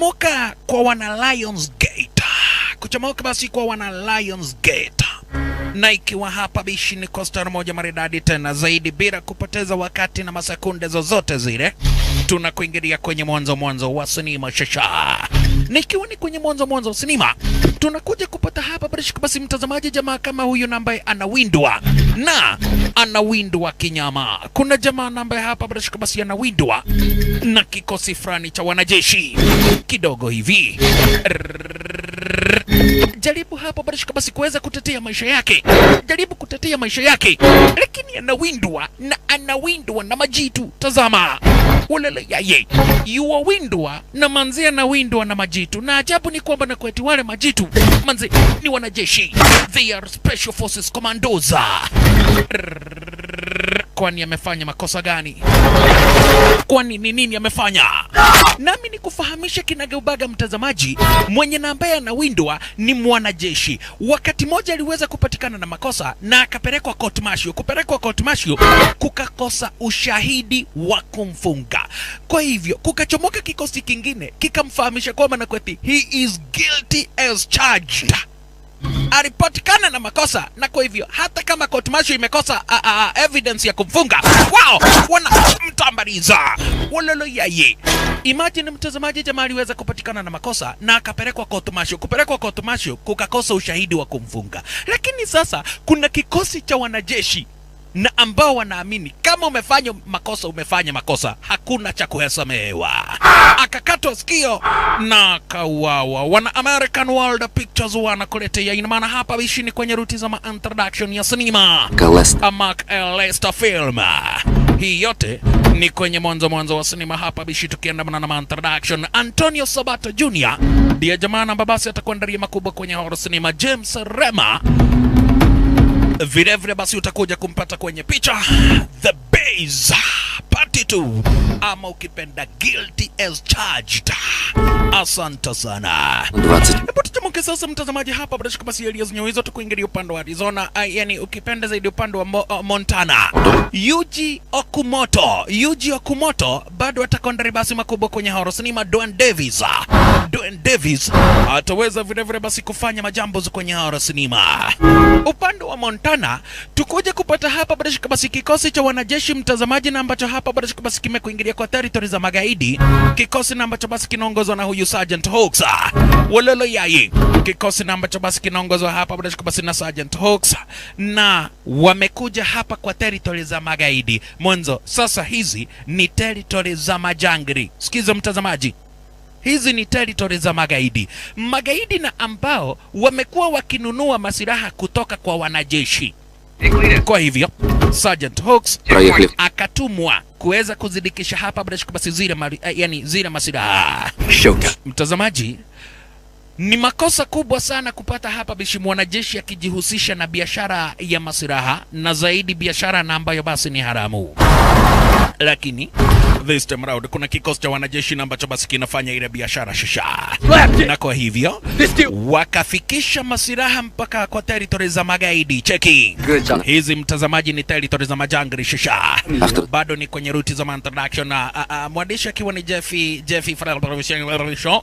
kuchomoka kwa wana Lions Gate, kuchomoka basi kwa wana Lions Gate, na ikiwa hapa bishi ni Costa moja maridadi tena zaidi, bila kupoteza wakati na masekunde zozote zile, tunakuingilia kwenye mwanzo wa sinema shasha. Nikiwa ni kwenye mwanzo wa sinema, tunakuja kupata hapa basi mtazamaji, jamaa kama huyu ambaye anawindwa na anawindwa kinyama. Kuna jamaa ambaye hapa basi anawindwa na kikosi fulani cha wanajeshi kidogo hivi. Jaribu hapa basi kuweza kutetea maisha yake, jaribu kutetea maisha yake, lakini anawindwa na majitu. Tazama ulele yaye, yuwawindwa na manzi, anawindwa na majitu, na ajabu ni kwamba na kwetu wale majitu manzi ni wanajeshi, they are special forces commandos. Kwani amefanya makosa gani? Kwani ni nini amefanya? Nami ni kufahamisha kinagaubaga mtazamaji, mwenye na ambaye anawindwa ni mwanajeshi. Wakati moja aliweza kupatikana na makosa na akapelekwa court martial. Kupelekwa court martial kukakosa ushahidi wa kumfunga. Kwa hivyo kukachomoka kikosi kingine kikamfahamisha kwamba na kweti he is guilty as charged. Alipatikana na makosa, na kwa hivyo hata kama court martial imekosa evidence ya kumfunga, wana mtambariza walolo yaye. Imagine mtazamaji, jamaa aliweza kupatikana na makosa na akapelekwa court martial. Kupelekwa court martial kukakosa ushahidi wa kumfunga, lakini sasa kuna kikosi cha wanajeshi na ambao wanaamini kama umefanya makosa, hakuna cha kuhesamehewa. Akakatwa sikio na kauawa. Wana American World Pictures wanakuletea, ina maana hapa bishi ni kwenye ruti za introduction ya sinema Mark L. Lester film. Hii yote ni kwenye mwanzo wa sinema hapa bishi, tukienda na introduction. Antonio Sabato Jr. ndiye jamaa na babasi atakuwa ndani makubwa kwenye horror cinema. James Rema vile basi utakuja kumpata kwenye picha The Base Part 2, ama ukipenda Guilty as Charged. Asante sana. Hebu tuchomoke sasa mtazamaji hapa basi Elias Nyoizo, tukuingilia upande wa Arizona, yani ukipenda zaidi upande wa Montana. Yuji Okumoto bado atakuwa ndani basi makubwa kwenye horror cinema. Dwayne Davis ataweza vile basi kufanya majambo kwenye horror cinema. Upande wa Montana tukuja kupata hapa basi kikosi cha wanajeshi mtazamaji, na ambacho hapa basi kimekuingilia kwa territory za magaidi. Kikosi na ambacho basi kinaongozwa na huyu Sergeant Hawks walolo yayi. Kikosi na ambacho basi kinaongozwa hapa basi na Sergeant Hawks, na wamekuja hapa kwa territory za magaidi. Mwanzo sasa hizi ni territory za majangri. Sikiza mtazamaji, hizi ni territory za magaidi na ambao wamekuwa wakinunua masilaha kutoka kwa wanajeshi. Kwa hivyo Sergeant Hawks akatumwa kuweza kuzidikisha hapa basi zile masilaha. Mtazamaji, ni makosa kubwa sana kupata hapa bishi mwanajeshi akijihusisha na biashara ya masilaha, na zaidi biashara na ambayo basi ni haramu. Lakini this time around kuna kikosi cha wanajeshi na ambacho basi kinafanya ile biashara shisha, na kwa hivyo wakafikisha masilaha mpaka kwa territory za magaidi. Cheki hizi mtazamaji, ni territory za majangri shisha. Bado ni kwenye ruti za introduction, na mwandishi akiwa ni Jeffy Fraser.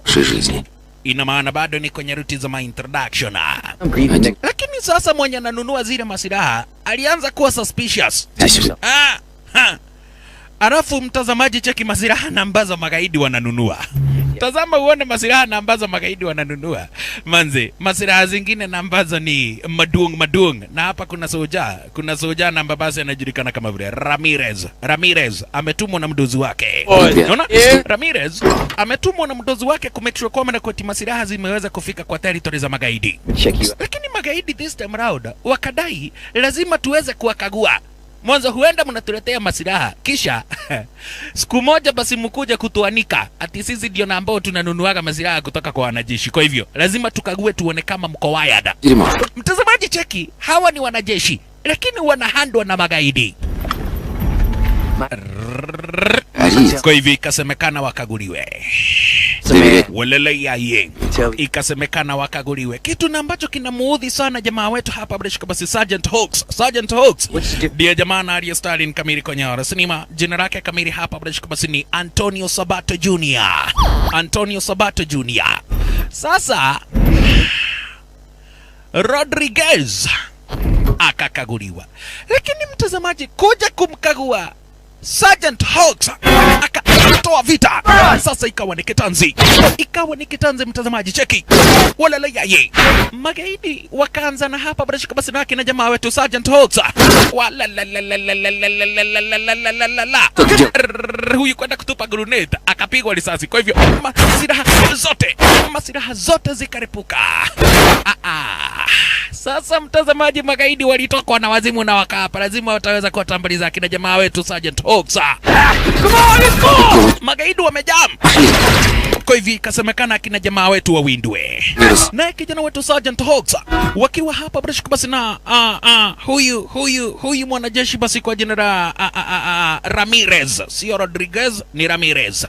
Ina maana bado ni kwenye ruti za introduction. Lakini sasa mwenye ananunua zile masilaha alianza kuwa suspicious. Alafu mtazamaji, cheki masilaha na ambazo magaidi wananunua. Tazama uone masilaha na ambazo magaidi wananunua. Manze, masilaha zingine na ambazo ni maduong. Na hapa kuna soja na mbabasi anajulikana kama vile Ramirez ametumwa na mdozi wake. Unaona? Ramirez ametumwa na mdozi wake kumake sure kwamba na koti masilaha zimeweza kufika kwa territory za magaidi. Lakini magaidi this time around wakadai lazima tuweze kuwakagua. Mwanzo huenda mnatuletea masilaha kisha siku moja basi mkuja kutuanika ati sisi ndio na ambao tunanunuaga masilaha kutoka kwa wanajeshi. Kwa hivyo lazima tukague tuone kama mko wired. Mtazamaji, cheki, hawa ni wanajeshi lakini wanahandwa na magaidi. Kwa hivyo ikasemekana wakaguliwe. Walele ya ye. Ikasemekana wakaguliwe. Kitu na ambacho kinamuudhi sana jamaa wetu hapa bila shaka basi Sergeant Hawks. Sergeant Hawks ndiye jamaa na aliye Stalin kamili kwenye sinema. Jina lake kamili hapa bila shaka basi ni Antonio Sabato Jr. Antonio Sabato Jr. Sasa Rodriguez akakaguliwa, lakini mtazamaji kuja kumkagua Sergeant Hawks akatoa vita. Sasa ikawa ni kitanzi, mtazamaji, cheki. Walala yaye magaidi wakaanza na hapa bila shaka basi na kina jamaa wetu Sergeant Hawks. Huyu kwenda kutupa grenade akapigwa risasi. Kwa hivyo masilaha zote zikaripuka. Sasa mtazamaji, magaidi walitokwa na wazimu na wakapa, lazima wataweza kuwatambuliza kina jamaa wetu Sergeant Hawks. Magaidi wamejam. Kwa hivyo ikasemekana kina jamaa wetu wawindwe. Na kijana wetu Sergeant Hawks wakiwa hapa bila shaka basi na huyu mwanajeshi basi kwa jina la Ramirez, sio Rodriguez, ni Ramirez.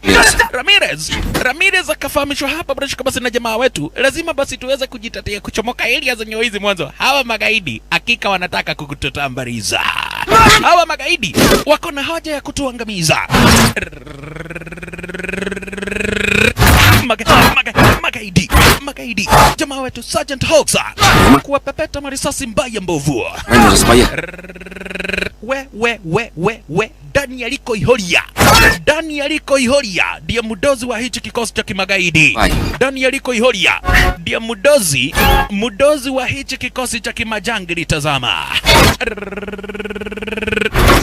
Ramirez akafahamishwa hapa bila shaka basi na jamaa wetu, lazima basi tuweze kujitatia kuchomoka area zenye hizi mwanzo. Hawa magaidi hakika wanataka kukututambariza. Hawa magaidi wako na haja ya kutuangamiza. Magaidi jamaa wetu Sergeant Hawks kuwapepeta marisasi mbaya mbovu. Daniel Ihoria ndiye mudozi wa hichi kikosi cha kimagaidi. Daniel Ihoria ndiye mudozi wa hichi kikosi cha kimajangili. Tazama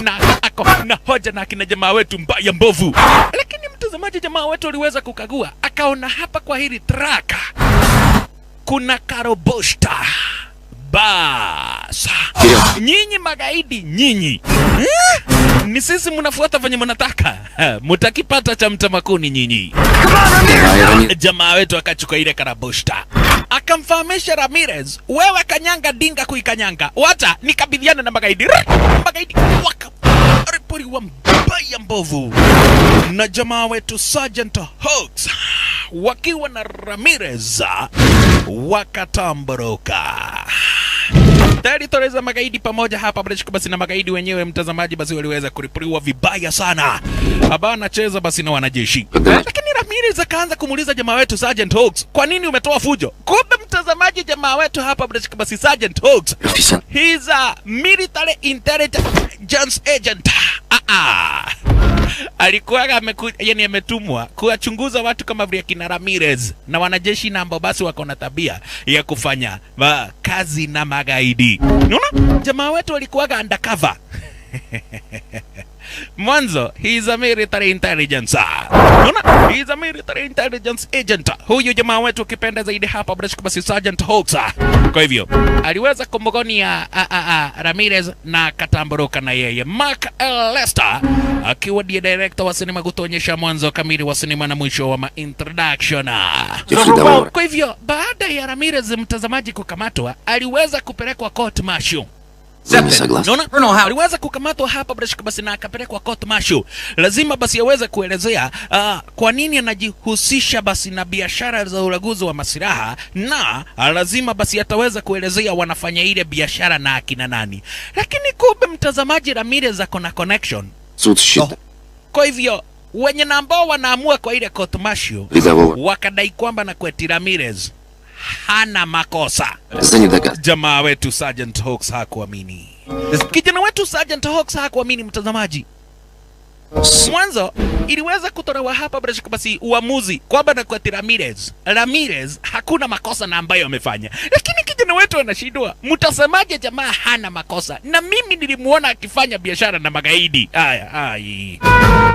na ako na hoja na kina jamaa wetu mbaya mbovu, lakini mtazamaji, jamaa wetu aliweza kukagua akaona hapa kwa hili traka kuna karobosta. Basa nyinyi magaidi nyinyi, ni sisi mnafuata venye mnataka, mutakipata cha mtamakuni nyinyi. Jamaa wetu akachukua ile karabosta akamfahamisha Ramirez, wewe kanyanga dinga kuikanyanga, wata nikabidhiana na magaidi. Magaidi ripori wa mbaya mbovu na jamaa wetu Sergeant Hawks wakiwa na Ramirez wakatamboroka. Territory za magaidi pamoja hapa basi na magaidi wenyewe, mtazamaji, basi waliweza kuripuriwa vibaya sana. Haba anacheza basi na wanajeshi. Lakini Ramirez akaanza kumuuliza jamaa wetu Sergeant Hawks, kwa nini umetoa fujo? Kumbe mtazamaji, jamaa wetu hapa basi Sergeant Hawks, he's a military intelligence agent. Alikuwa ametumwa kuwachunguza watu kama vile kina Ramirez na wanajeshi na ambao basi wako na tabia ya kufanya kazi na magaidi. Unaona? Jamaa wetu alikuwa undercover. Mwanzo, he is a military intelligence. Unaona? He is a military intelligence agent. Huyu jamaa wetu ukipenda zaidi hapa basi Sergeant Hawks. Kwa hivyo, aliweza kumgonia Ramirez na katamboroka na yeye. Mark Lester akiwa ndiye director wa sinema kutuonyesha mwanzo kamili wa sinema na mwisho wa introduction. Kwa hivyo, baada ya Ramirez mtazamaji kukamatwa, aliweza kupelekwa court martial. Aliweza kukamatwa hapa basi na akapelekwa court martial. Lazima basi aweze kuelezea kwa nini anajihusisha basi na biashara za ulaguzi wa masilaha, na lazima basi ataweza kuelezea wanafanya ile biashara na akina nani. Lakini kumbe mtazamaji, Ramirez ako na connection. Kwa hivyo wenye ambao wanaamua kwa ile court martial wakadai kwamba na kweti Ramirez hana makosa. Jamaa wetu Sergeant Hawks hakuamini. Kijana wetu Sergeant Hawks hakuamini, mtazamaji. Mwanzo iliweza kutolewa hapa basi uamuzi kwamba na kwa Ramirez hakuna makosa na ambayo amefanya. Lakini kijana wetu anashindwa, mtasemaje jamaa hana makosa na mimi nilimuona akifanya biashara na magaidi?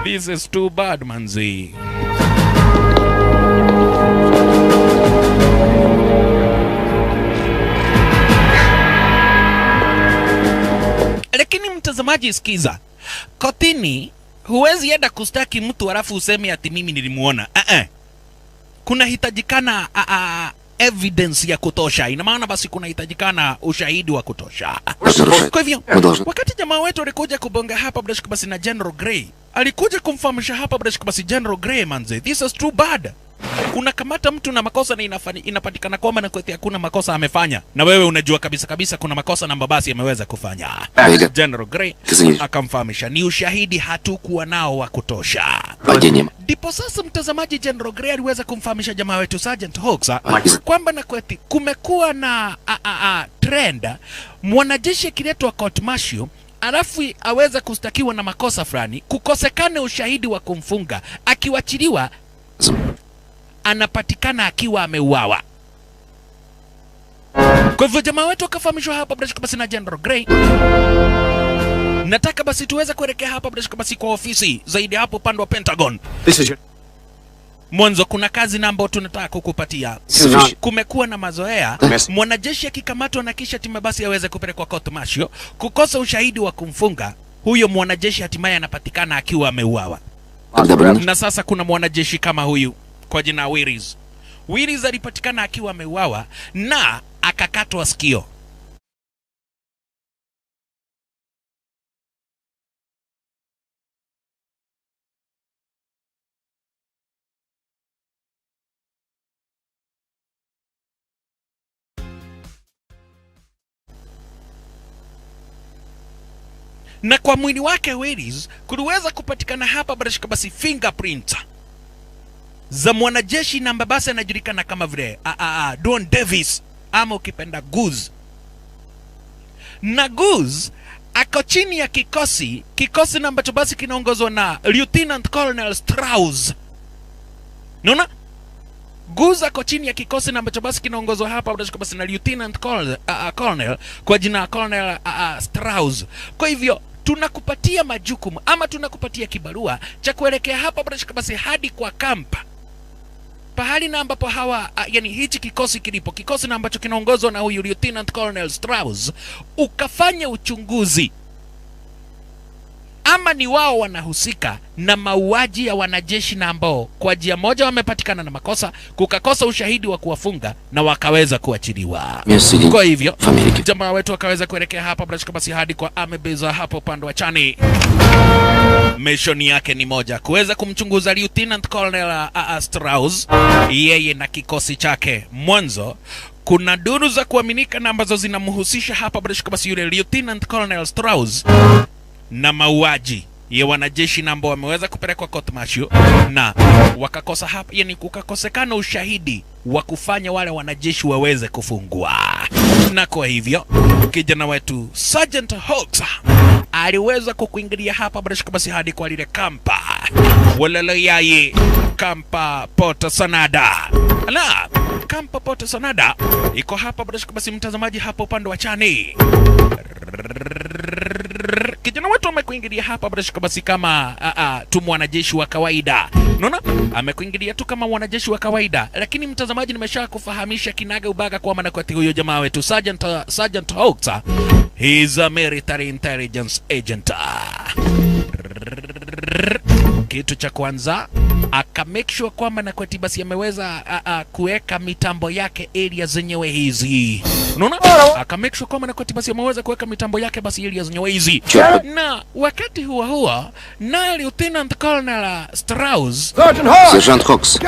This is too bad, manzi. Lakini mtazamaji, sikiza. Kotini huwezi enda kustaki mtu alafu useme ati mimi nilimuona. Kuna hitajikana evidence ya kutosha. Ina maana basi kunahitajikana ushahidi wa kutosha. Kwa hivyo wakati jamaa wetu alikuja kubonga hapa basi na General Grey, alikuja kumfahamisha hapa basi General Grey, manze, this is too bad. Unakamata mtu na makosa na inapatikana kwamba na kwetu hakuna makosa amefanya, na wewe unajua kabisa kuna makosa na mbabasi ameweza kufanya. General Grey akamfahamisha ni ushahidi hatukuwa nao wa kutosha. Ndipo sasa mtazamaji, General Grey aliweza kumfahamisha jamaa wetu Sergeant Hawks kwamba na kwetu kumekuwa na trend mwanajeshi kiletwa court martial alafu aweza kustakiwa na makosa fulani, kukosekane ushahidi wa kumfunga, akiwachiliwa anapatikana akiwa ameuawa. Kwa hivyo jamaa wetu akafahamishwa hapa basi na General Grey. Nataka basi tuweze kuelekea hapa basi kwa ofisi zaidi hapo upande wa Pentagon. Mwanzo kuna kazi namba tunataka kukupatia. Kumekuwa na mazoea mwanajeshi akikamatwa na kisha timu basi aweze kupelekwa court martial, kukosa ushahidi wa kumfunga, huyo mwanajeshi hatimaye anapatikana akiwa ameuawa. Na sasa kuna mwanajeshi kama huyu kwa jina Willis. Willis alipatikana akiwa ameuawa na akakatwa sikio. Na kwa mwili wake Willis kuliweza kupatikana hapa basi fingerprint za mwanajeshi na mbabasi anajulikana kama vile Don Davis ama ukipenda Goose. Na Goose ako chini ya kikosi na ambacho basi kinaongozwa na Lieutenant Colonel Strauss. Unaona? Goose ako chini ya kikosi na ambacho basi kinaongozwa hapa basi na Lieutenant Colonel kwa jina Colonel Strauss. Kwa hivyo tunakupatia majukumu ama tunakupatia kibarua cha kuelekea hapa basi hadi kwa kampa, pahali na ambapo hawa yani hichi kikosi kilipo, kikosi na ambacho kinaongozwa na huyu Lieutenant Colonel Strauss, ukafanya uchunguzi ama ni wao wanahusika na mauaji ya wanajeshi na ambao kwa njia moja wamepatikana na makosa, kukakosa ushahidi wa kuwafunga na wakaweza kuachiliwa. Kwa hivyo jamaa wetu wakaweza kuelekea hapa basi hadi kwa amebeza hapo upande wa chani. Mission yake ni moja, kuweza kumchunguza Lieutenant Colonel Strauss, yeye na kikosi chake. Mwanzo kuna duru za kuaminika na ambazo zinamhusisha hapa basi yule Lieutenant Colonel Strauss na mauaji ya wanajeshi na ambao wameweza kupelekwa court martial na wakakosa hapa, yani kukakosekana ushahidi wa kufanya wale wanajeshi waweze kufungwa. Na kwa hivyo kijana wetu Sergeant Hawks aliweza kukuingilia hapa basi hadi kwa lile kampa Walaloyaye, kampa Port Sanada. Na kampa Port Sanada iko hapa basi mtazamaji hapo upande wa chani. Kijana wetu amekuingilia hapa basi kama tu mwanajeshi wa kawaida. Unaona? Amekuingilia tu kama mwanajeshi wa kawaida, lakini mtazamaji nimesha kufahamisha kinaga ubaga kwa maana kwa huyo jamaa wetu Sergeant Hawks, he is a military intelligence agent. Kitu cha kwanza aka make sure kwamba na kweti basi ameweza kuweka mitambo yake area zenyewe hizi. Unaona? Aka make sure kwamba na kweti basi ameweza kuweka mitambo yake basi area zenyewe hizi. Na wakati huo na Lieutenant Colonel Strauss, Sergeant Hawks,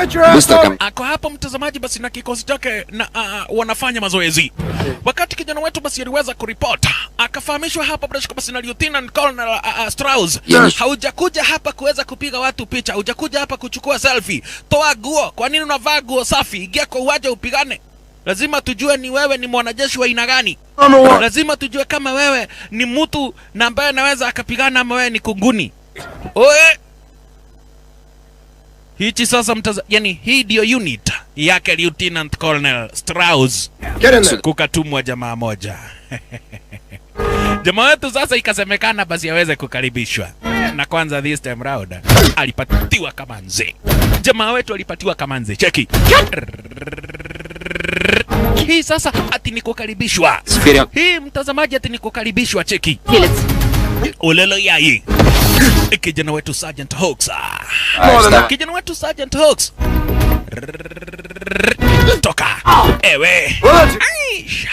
ako hapo mtazamaji basi na kikosi chake na wanafanya mazoezi. Wakati kijana wetu basi aliweza kuripota, akafahamishwa hapa basi na Lieutenant Colonel Strauss, haujakuja hapa kuweza kupiga watu picha, hujakuja hapa kuchukua selfie. Toa nguo. Kwa nini unavaa nguo safi? Ingia kwa uwanja upigane. Lazima tujue ni wewe ni mwanajeshi wa aina gani. Lazima tujue kama wewe ni mtu na ambaye anaweza akapigana ama wewe ni kunguni. Oe! Hichi sasa yani hii ndio unit yake Lieutenant Colonel Strauss. Kukatumwa jamaa moja. Jamaa wetu sasa ikasemekana basi aweze kukaribishwa. Na kwanza this time round alipatiwa kamanze. Jamaa wetu alipatiwa kamanze. Cheki. Hii sasa ati ni kukaribishwa. Hii mtazamaji ati ni kukaribishwa, cheki. Olelo yai. Kijana wetu Sergeant Hawks. Kijana wetu Sergeant Hawks Toka. Ewe. Aisha.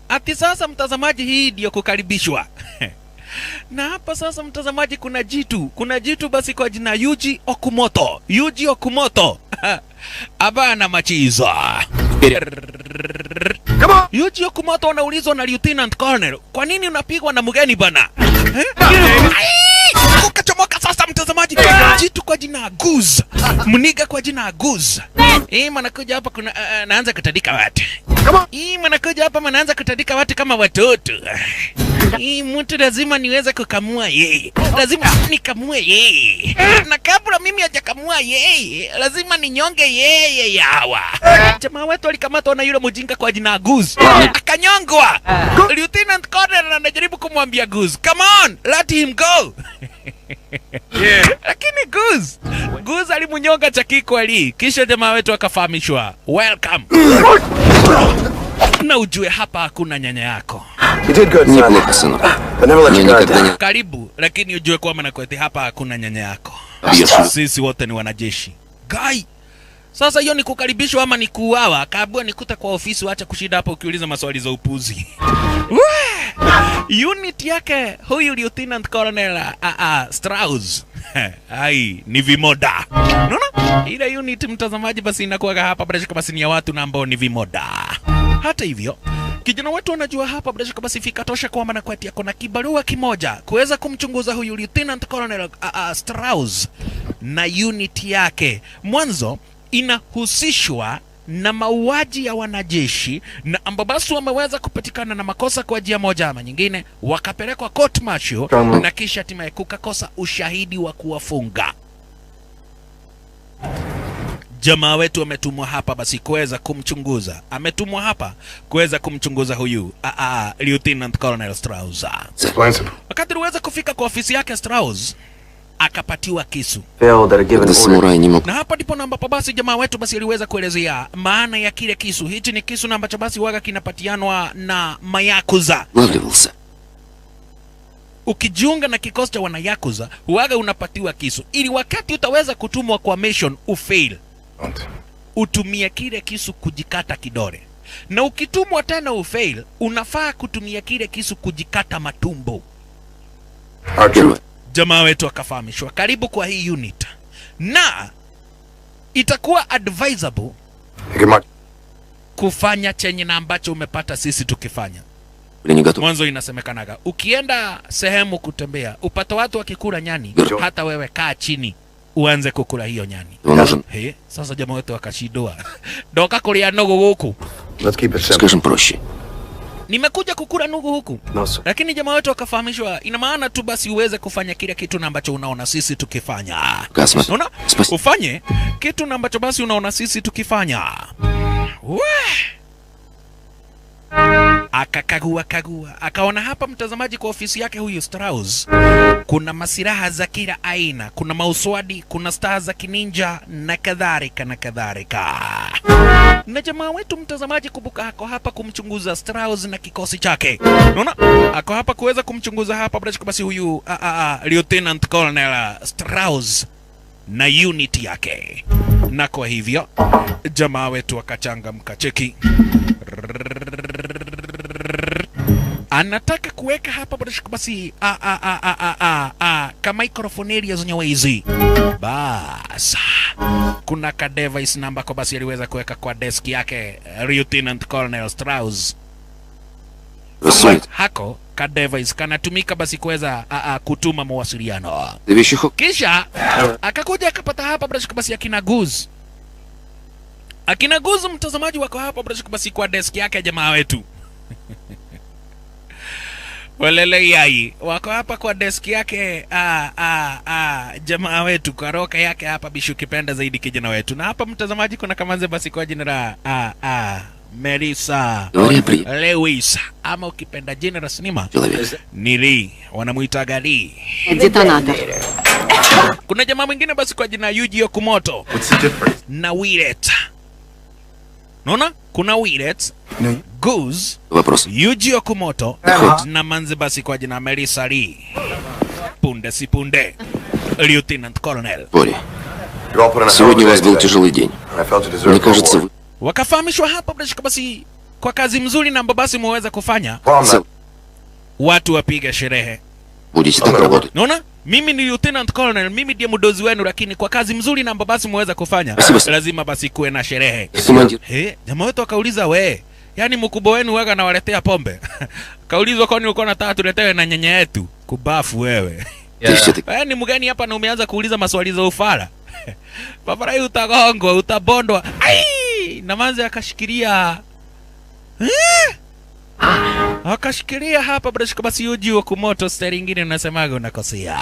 Ati sasa mtazamaji, hii ndio kukaribishwa. Na hapa sasa mtazamaji, kuna jitu basi kwa jina Yuji Okumoto. Abana machizo. Yuji Okumoto anaulizwa na Lieutenant Colonel, kwa nini unapigwa na mgeni bana? Ukachomoka sasa mtazamaji, jitu kwa jina Goose, mniga kwa jina Goose. Manakuja hapa naanza kutandika watu. Manakuja hapa manaanza kutandika watu kama watoto. Mtu lazima niweze kukamua yeye. Lazima nikamue yeye. Na kabla mimi hajakamua yeye, lazima ninyonge yeye yawa. Jamaa wetu alikamatwa na yule mjinga kwa jina Goose. Akanyongwa. Lieutenant Colonel anajaribu kumwambia Goose, "Come on, let him go." Lakini Goose alimunyonga chakikweli. Kisha jamaa wetu akafahamishwa, "Welcome." Na ujue hapa hakuna nyanya yako. Karibu, lakini ujue kwamba nakwete hapa hakuna nyanya yako. Sisi wote ni wanajeshi. Guy, sasa hiyo ni kukaribishwa ama ni kuuawa? Kabla nikuta kwa ofisi, wacha kushinda hapa ukiuliza maswali za upuzi. Unit yake huyu Lieutenant Colonel Strauss. Hai, ni vimoda. Unaona? Ile unit mtazamaji basi inakuwa hapa basi ni ya watu na ambao ni vimoda. Hata hivyo, kijana wetu anajua hapa basi fika tosha kwamba na kwati yako na kibarua kimoja kuweza kumchunguza huyu Lieutenant Colonel Strauss na unit yake. Mwanzo inahusishwa na mauaji ya wanajeshi na ambabasu wameweza kupatikana na makosa kwa njia moja ama nyingine, wakapelekwa court martial na kisha hatimaye kukakosa ushahidi wa kuwafunga. Jamaa wetu ametumwa hapa basi kuweza kumchunguza. Ametumwa hapa kuweza kumchunguza huyu Lieutenant Colonel Strauss. Wakati aliweza kufika kwa ofisi yake Strauss, akapatiwa kisu. Na hapa ndipo na ambapo basi jamaa wetu basi aliweza kuelezea maana ya kile kisu. Hichi ni kisu na ambacho basi waga kinapatianwa na mayakuza. Ukijiunga na kikosi cha wanayakuza, waga unapatiwa kisu ili wakati utaweza kutumwa kwa mission ufail, utumie kile kisu kujikata kidole. Na ukitumwa tena ufail, unafaa kutumia kile kisu kujikata matumbo. Jamaa wetu akafahamishwa, karibu kwa hii unit, na itakuwa advisable kufanya chenye na ambacho umepata sisi tukifanya. Mwanzo inasemekanaga ukienda sehemu kutembea upata watu wakikula nyani, hata wewe kaa chini uanze kukula hiyo nyani. Sasa jamaa wetu akashidua, "Doka kulia nugu huku." Скажем проще. Nimekuja kukula nugu huku. Lakini jamaa wetu akafahamishwa, ina maana tu basi uweze kufanya kile kitu na ambacho unaona sisi tukifanya. Unaona? Ufanye kitu na ambacho basi unaona sisi tukifanya. Akakagua, akaona hapa mtazamaji kwa ofisi yake huyu Strauss kuna masiraha za kila aina, kuna mauswadi, kuna staa za kininja na kadhalika. Na jamaa wetu mtazamaji, kumbuka ako hapa kumchunguza Strauss na kikosi chake. Unaona? Ako hapa kuweza kumchunguza hapa basi huyu Lieutenant Colonel Strauss na unit yake. Na kwa hivyo jamaa wetu akachangamka, cheki. Anataka kuweka hapa basi ka microphone area zenyewe hizi. Bas, kuna ka device namba kwa basi aliweza kuweka kwa desk yake Lieutenant Colonel Strauss. Hako ka device kanatumika basi kuweza kutuma mawasiliano. Kisha akakuja akapata hapa basi akina Goose. Akina Goose mtazamaji wako hapa basi kwa desk yake jamaa wetu. Walele yai wako hapa kwa desk yake jamaa wetu kwa roka yake hapa bishu kipenda zaidi kijana wetu. Na hapa mtazamaji kuna kamanze basi kwa jina la Melissa Lewis, ama ukipenda jina la sinema ni Lee, wanamuita Lee. Kuna jamaa mwingine basi kwa jina Yuji Okumoto na Willet. Unaona? Kuna Willet, Goose, Yuji Okumoto na manze basi kwa jina Melissa Lee. Punde si punde Lieutenant Colonel Сегодня у вас был тяжелый день. Мне кажется, вы... Wakafahamishwa hapa bila shaka basi kwa kazi mzuri na basi muweza kufanya. Watu wapiga sherehe. Будете так работать. Unaona? Mimi ni Lieutenant Colonel, mimi ndiye mdozi wenu, lakini kwa kazi mzuri na basi muweza kufanya. Lazima basi kuwe na sherehe. Jamaa wetu akauliza yaani mkubwa wenu waga nawaletea pombe. Kaulizwa kwani uko nataka tuletewe na nyanya yetu? Kubafu wewe. Ni mgeni hapa na umeanza kuuliza maswali za ufara. Paparai utagongwa, utabondwa. Ai! Na manze akashikilia. Akashikilia hapa bila shaka basi uji wa kumoto stari ingine unasemaga unakosea.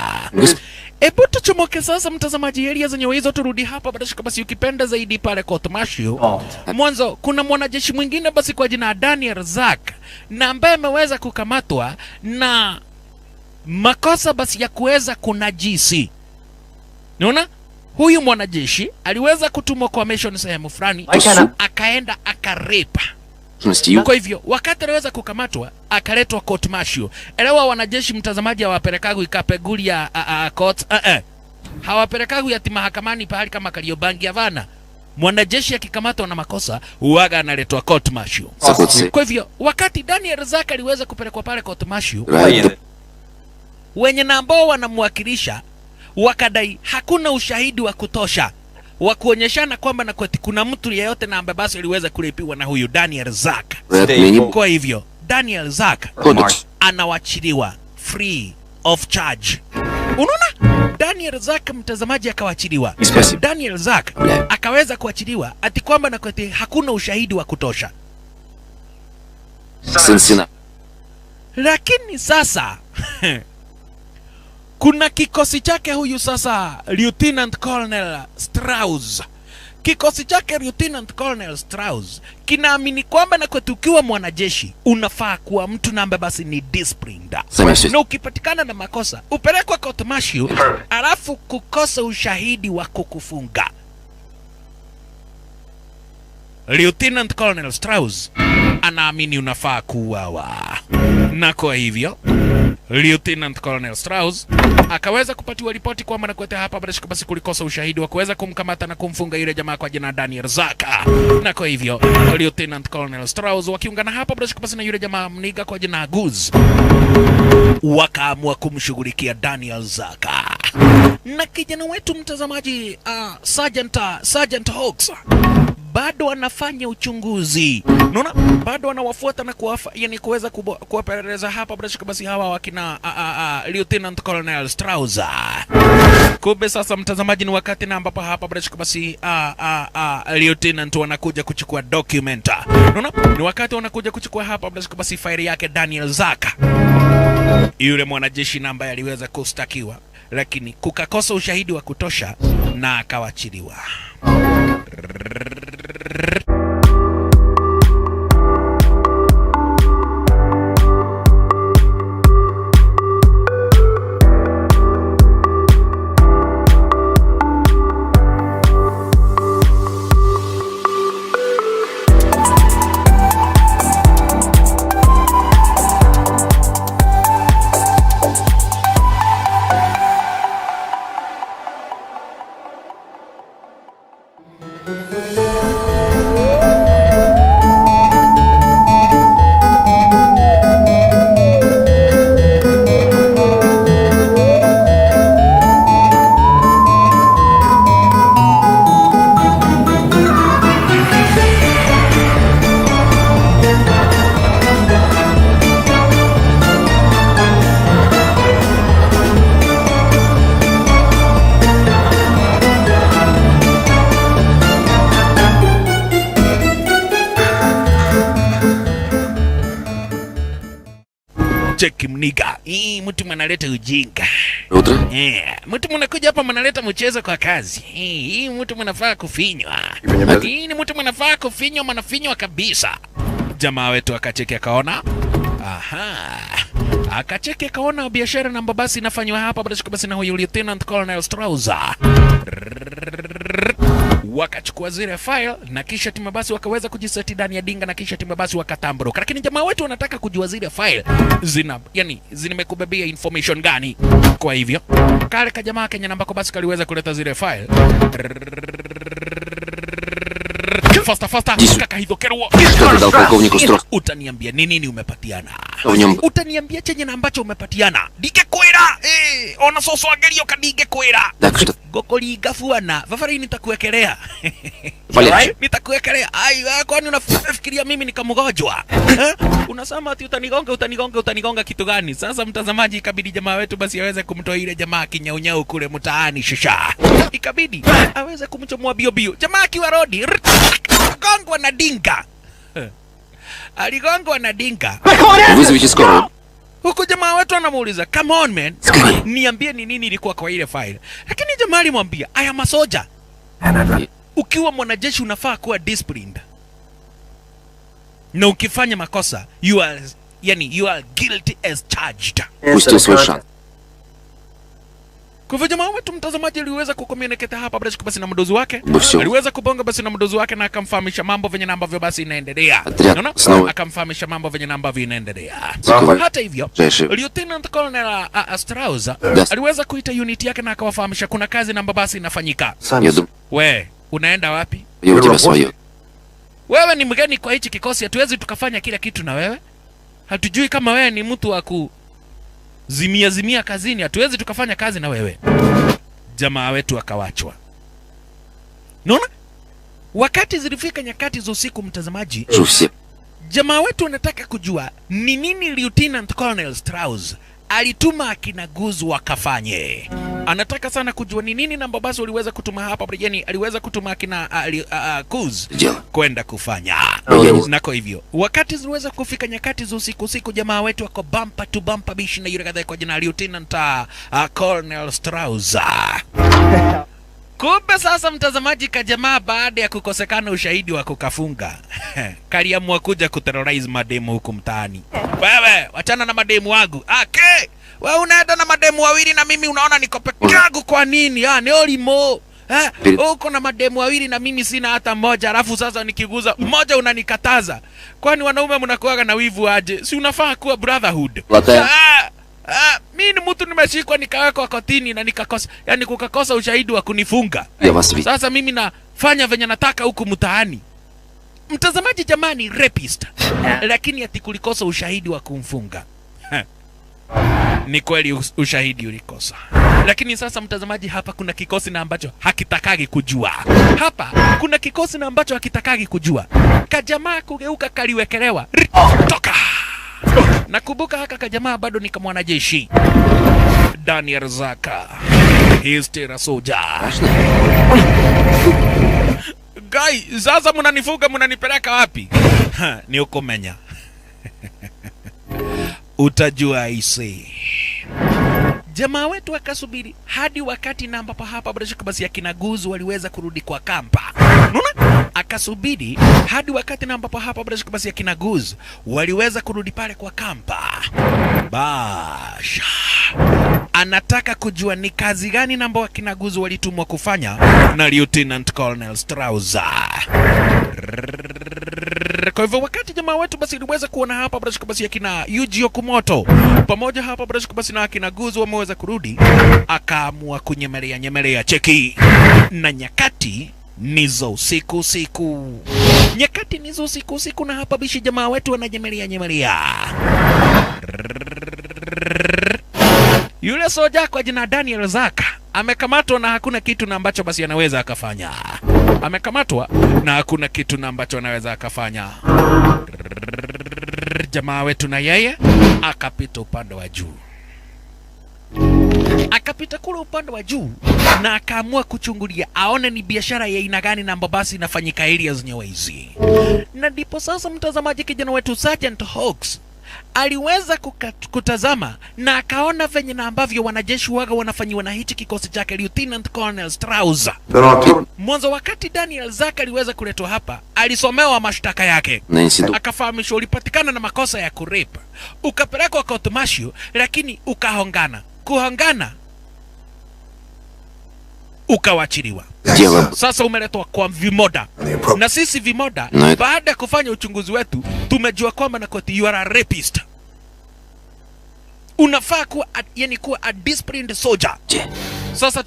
Ebu tuchomoke sasa mtazamaji, area zenye hizo turudi hapa bila shaka basi ukipenda zaidi pale kwa Tomashu. Mwanzo kuna mwanajeshi mwingine basi kwa jina Daniel Zack na ambaye ameweza kukamatwa na makosa basi ya kuweza kunajisi. Unaona? Huyu mwanajeshi aliweza kutumwa kwa mission sehemu fulani, akaenda akarepa. Kwa hivyo wakati aliweza kukamatwa akaletwa court martial. Elewa wanajeshi mtazamaji hawapelekagu ikapeguli ya court. Hawapelekagu ya mahakamani pahali kama Kariobangi Havana. Mwanajeshi akikamatwa na makosa huaga analetwa court martial. Kwa hivyo wakati Daniel Zack aliweza kupelekwa pale court martial, wenye na ambao wanamwakilisha wakadai hakuna ushahidi wa kutosha wa kuonyeshana kwamba na kweti kuna mtu yeyote na ambaye basi aliweza kulipiwa na huyu Daniel Zack. Kwa hivyo Daniel Zack anawachiliwa free of charge. Unaona? Daniel Zack mtazamaji akawachiliwa. Daniel Zack akaweza kuachiliwa ati kwamba na kweti hakuna ushahidi wa kutosha. Lakini sasa kuna kikosi chake huyu sasa Lieutenant Colonel Strauss. Kikosi chake Lieutenant Colonel Strauss kinaamini kwamba na kwetu ukiwa mwanajeshi unafaa kuwa mtu na ambaye basi ni disciplined. Na ukipatikana na makosa upelekwa court martial alafu kukosa ushahidi wa kukufunga. Lieutenant Colonel Strauss anaamini unafaa kuuawa. Na kwa hivyo Lieutenant Colonel Strauss akaweza kupatiwa ripoti kwamba nakwete hapa basi kulikosa ushahidi wa kuweza kumkamata na kumfunga yule jamaa kwa jina Daniel Zack. Na kwa hivyo Lieutenant Colonel Strauss wakiungana hapa basi na yule jamaa mniga kwa jina Guz wakaamua kumshughulikia Daniel Zack. Na kijana wetu mtazamaji Sergeant Hawks bado anafanya uchunguzi. Unaona? Bado anawafuata na yani kuweza kuwapeleleza hapa basi hawa wakina Lieutenant Colonel Strauss. Kumbe sasa mtazamaji ni wakati na ambapo hapa basi Lieutenant wanakuja kuchukua document. Unaona? Ni wakati wanakuja kuchukua hapa basi file yake Daniel Zack. Yule mwanajeshi na ambaye aliweza kustakiwa lakini kukakosa ushahidi wa kutosha na akawachiliwa. Cheki mniga. Mtu mnaleta ujinga. Mtu mnakuja hapa mnaleta mchezo kwa kazi. Mtu mnafaa kufinywa. Ni mtu mnafaa kufinywa, mnafinywa kabisa. Jamaa wetu akacheki akaona. Akacheki akaona biashara na basi inafanywa hapa basi na huyu Lieutenant Colonel Strauss. Wakachukua zile file na kisha timu basi wakaweza kujiseti ndani ya dinga na kisha timu basi wakatambroka. Lakini jamaa wetu wanataka kujua zile file zimekubebea information gani. Kwa hivyo kale kajamaa Kenya ambako basi kaliweza kuleta zile file. Faster kakahidhokerwa. Utaniambia ni nini umepatiana? Utaniambia chenye na ambacho umepatiana. Dige kwera. Ona soso agelio kadige kwera. Gokoli gafuana. Vafari nitakuwekelea. Nitakuwekelea. Ai, kwani unafikiria mimi ni kamugojwa? Unasema ati utanigonga kitu gani? Sasa mtazamaji, ikabidi jamaa wetu basi aweze kumtoa ile jamaa kinyaunyau kule mtaani shisha. Ikabidi aweze kumchomoa bio. Jamaa akiwa rodi. Gongwa na dinga. Aligongwa na dinga. Вызовите скорую. Huku jamaa wetu anamuuliza, come on man, niambie ni nini ilikuwa kwa ile file. Lakini jamaa alimwambia, I am a soldier. Ukiwa mwanajeshi unafaa kuwa disciplined. Na ukifanya makosa, you are guilty as charged. Пустил свой шанс. Kwa hivyo jamaa wetu mtazamaji aliweza kucommunicate hapa basi na mdozi wake. Aliweza kubonga basi na mdozi wake na akamfahamisha mambo venye ambavyo basi inaendelea. Unaona? Akamfahamisha mambo venye ambavyo inaendelea. Hata hivyo, Lieutenant Colonel Strauss aliweza kuita unit yake na akawafahamisha kuna kazi na basi inafanyika. We, unaenda wapi? Wewe ni mgeni kwa hichi kikosi, hatuwezi tukafanya kila kitu na wewe. Hatujui kama wewe ni mtu wa zimia kazini, hatuwezi tukafanya kazi na wewe. Jamaa wetu akawachwa. Unaona? Wakati zilifika nyakati za usiku mtazamaji, jamaa wetu anataka kujua ni nini Lieutenant Colonel Strauss alituma akina Guzu wakafanye. Anataka sana kujua ni nini namba basi waliweza kutuma hapa yani aliweza kutuma akina Guz kwenda kufanya. Nako hivyo. Wakati ziliweza kufika nyakati za usiku jamaa wetu wako bumper to bumper bishi na yule kadhaa kwa jina Lieutenant Colonel Strauss. Kumbe sasa mtazamaji, kajamaa baada ya kukosekana ushahidi wa kukafunga kaliamua kuja kuterrorize mademu huku mtaani. Wewe wachana na mademu wangu. Wewe unaenda na mademu wawili na mimi unaona niko peke yangu kwa nini? Ni olimo. Uko na mademu wawili na mimi sina hata mmoja, alafu sasa nikiguza mmoja unanikataza. Kwani wanaume mnakuaga na wivu aje? Si unafaa kuwa brotherhood. Mimi ni mtu nimeshikwa nikawekwa kotini na nikakosa, yani kukakosa ushahidi wa kunifunga. Sasa mimi nafanya venye nataka huku mtaani. Mtazamaji, jamani, rapist. Lakini ati kulikosa ushahidi wa kumfunga. Ni kweli ushahidi ulikosa. Lakini sasa mtazamaji, hapa kuna kikosi na ambacho hakitakagi kujua. Hapa kuna kikosi na ambacho hakitakagi kujua. Kajamaa kugeuka kaliwekelewa. Toka! Nakumbuka haka kajamaa bado ni kama mwanajeshi. Daniel Zaka. He is still a soldier. Guy, sasa mnanifuga mnanipeleka wapi? Ni uko Menya. Utajua isi. Jamaa wetu akasubiri hadi wakati na ambapo hapa basi akina Guzu waliweza kurudi kwa kampa. Unaona? Akasubiri hadi wakati na ambapo hapa basi akina Guzu waliweza kurudi pale kwa kampa. Basha. Anataka kujua ni kazi gani na ambayo akina Guzu walitumwa kufanya na Lieutenant Colonel Strauss. Kwa hivyo wakati jamaa wetu basi aliweza kuona hapa basi akina Yuji Okumoto pamoja hapa basi na akina Guzu wameweza kurudi, akaamua kunyemelea cheki. Na nyakati nizo usiku. Nyakati nizo usiku na hapa bishi jamaa wetu wananyemelea. Yule soja kwa jina Daniel Zaka amekamatwa na hakuna kitu na ambacho basi anaweza akafanya. Amekamatwa na hakuna kitu na ambacho anaweza akafanya. Jamaa wetu na yeye akapita upande wa juu. Akapita kule upande wa juu na akaamua kuchungulia aone ni biashara ya aina gani na basi inafanyika areas zenyewe hizi. Na ndipo sasa mtazamaji, kijana wetu Sergeant Hawks aliweza kutazama na akaona venye na ambavyo wanajeshi waga wanafanyiwa na hichi kikosi chake Lieutenant Colonel Strauss. Mwanzo wakati Daniel Zaka aliweza kuletwa hapa, alisomewa mashtaka yake. Akafahamishwa ulipatikana na makosa ya kurape. Ukapelekwa court martial lakini ukahongana. Kuhongana ukawachiliwa. Sasa umeletwa kwa Vimoda. Na sisi Vimoda baada ya kufanya uchunguzi wetu tumejua kwamba na koti you are a rapist. Unafaa kuwa yani kuwa a disciplined soldier. Sasa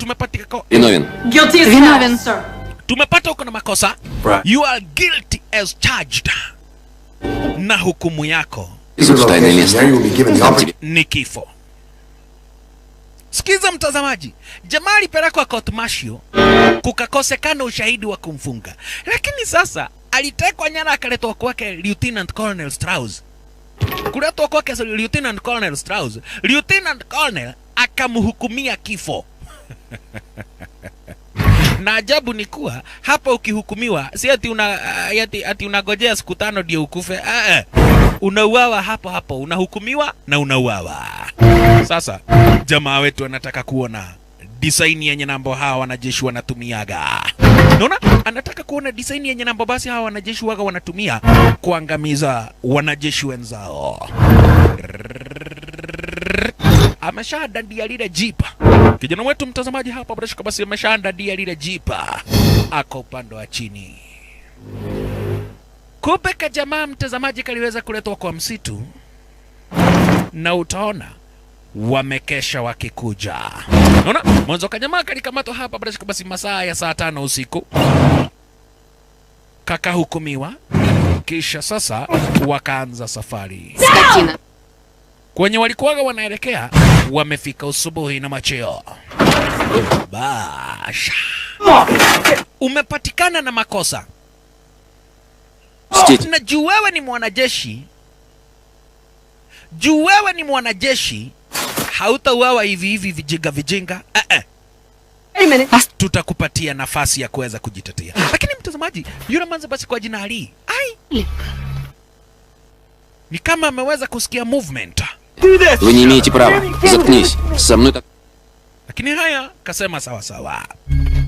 Виновен. Guilty as hell, sir. tumepata uko na makosa. You are guilty as charged. Na hukumu yako Идут в тайное место. Там тебе. ni kifo. Sikiza mtazamaji, jamaa alipelekwa court martial, kukakosekana ushahidi wa kumfunga, lakini sasa alitekwa nyara, akaletwa kwake Lieutenant Colonel Strauss. Kuletwa kwake Lieutenant Colonel Strauss, Lieutenant Colonel akamhukumia kifo. Na ajabu ni kuwa hapa ukihukumiwa si ati unagojea siku 5 ndio ukufe. Unauawa hapo hapo, unahukumiwa na unauawa. Sasa jamaa wetu anataka kuona design yenye nambo hawa wanajeshi wanatumiaga. Unaona? Anataka kuona design yenye nambo basi hawa wanajeshi waga wanatumia kuangamiza wanajeshi wenzao. Ameshadandia lile jeep. Kijana wetu mtazamaji hapa bila basi ameshadandia lile jeep. Ako upande wa chini. Kumbe ka jamaa mtazamaji kaliweza kuletwa kwa msitu. Na utaona wamekesha wakikuja. Unaona? Mwanzo ka jamaa kalikamatwa hapa bila basi masaa ya saa 5 usiku. Kakahukumiwa. Kisha sasa wakaanza safari. Скотина. Kwenye walikuwaga wanaelekea wamefika usubuhi na macheo. Basha. Umepatikana na makosa. Na juu wewe ni mwanajeshi. Juu wewe ni mwanajeshi, hautauawa hivi hivi vijinga. Tutakupatia nafasi ya kuweza kujitetea. Lakini mtazamaji, yule manza basi kwa jina Ali. Ni kama ameweza kusikia movement. Вы не имеете права. Заткнись. Со мной так... Lakini haya kasema sawa sawa.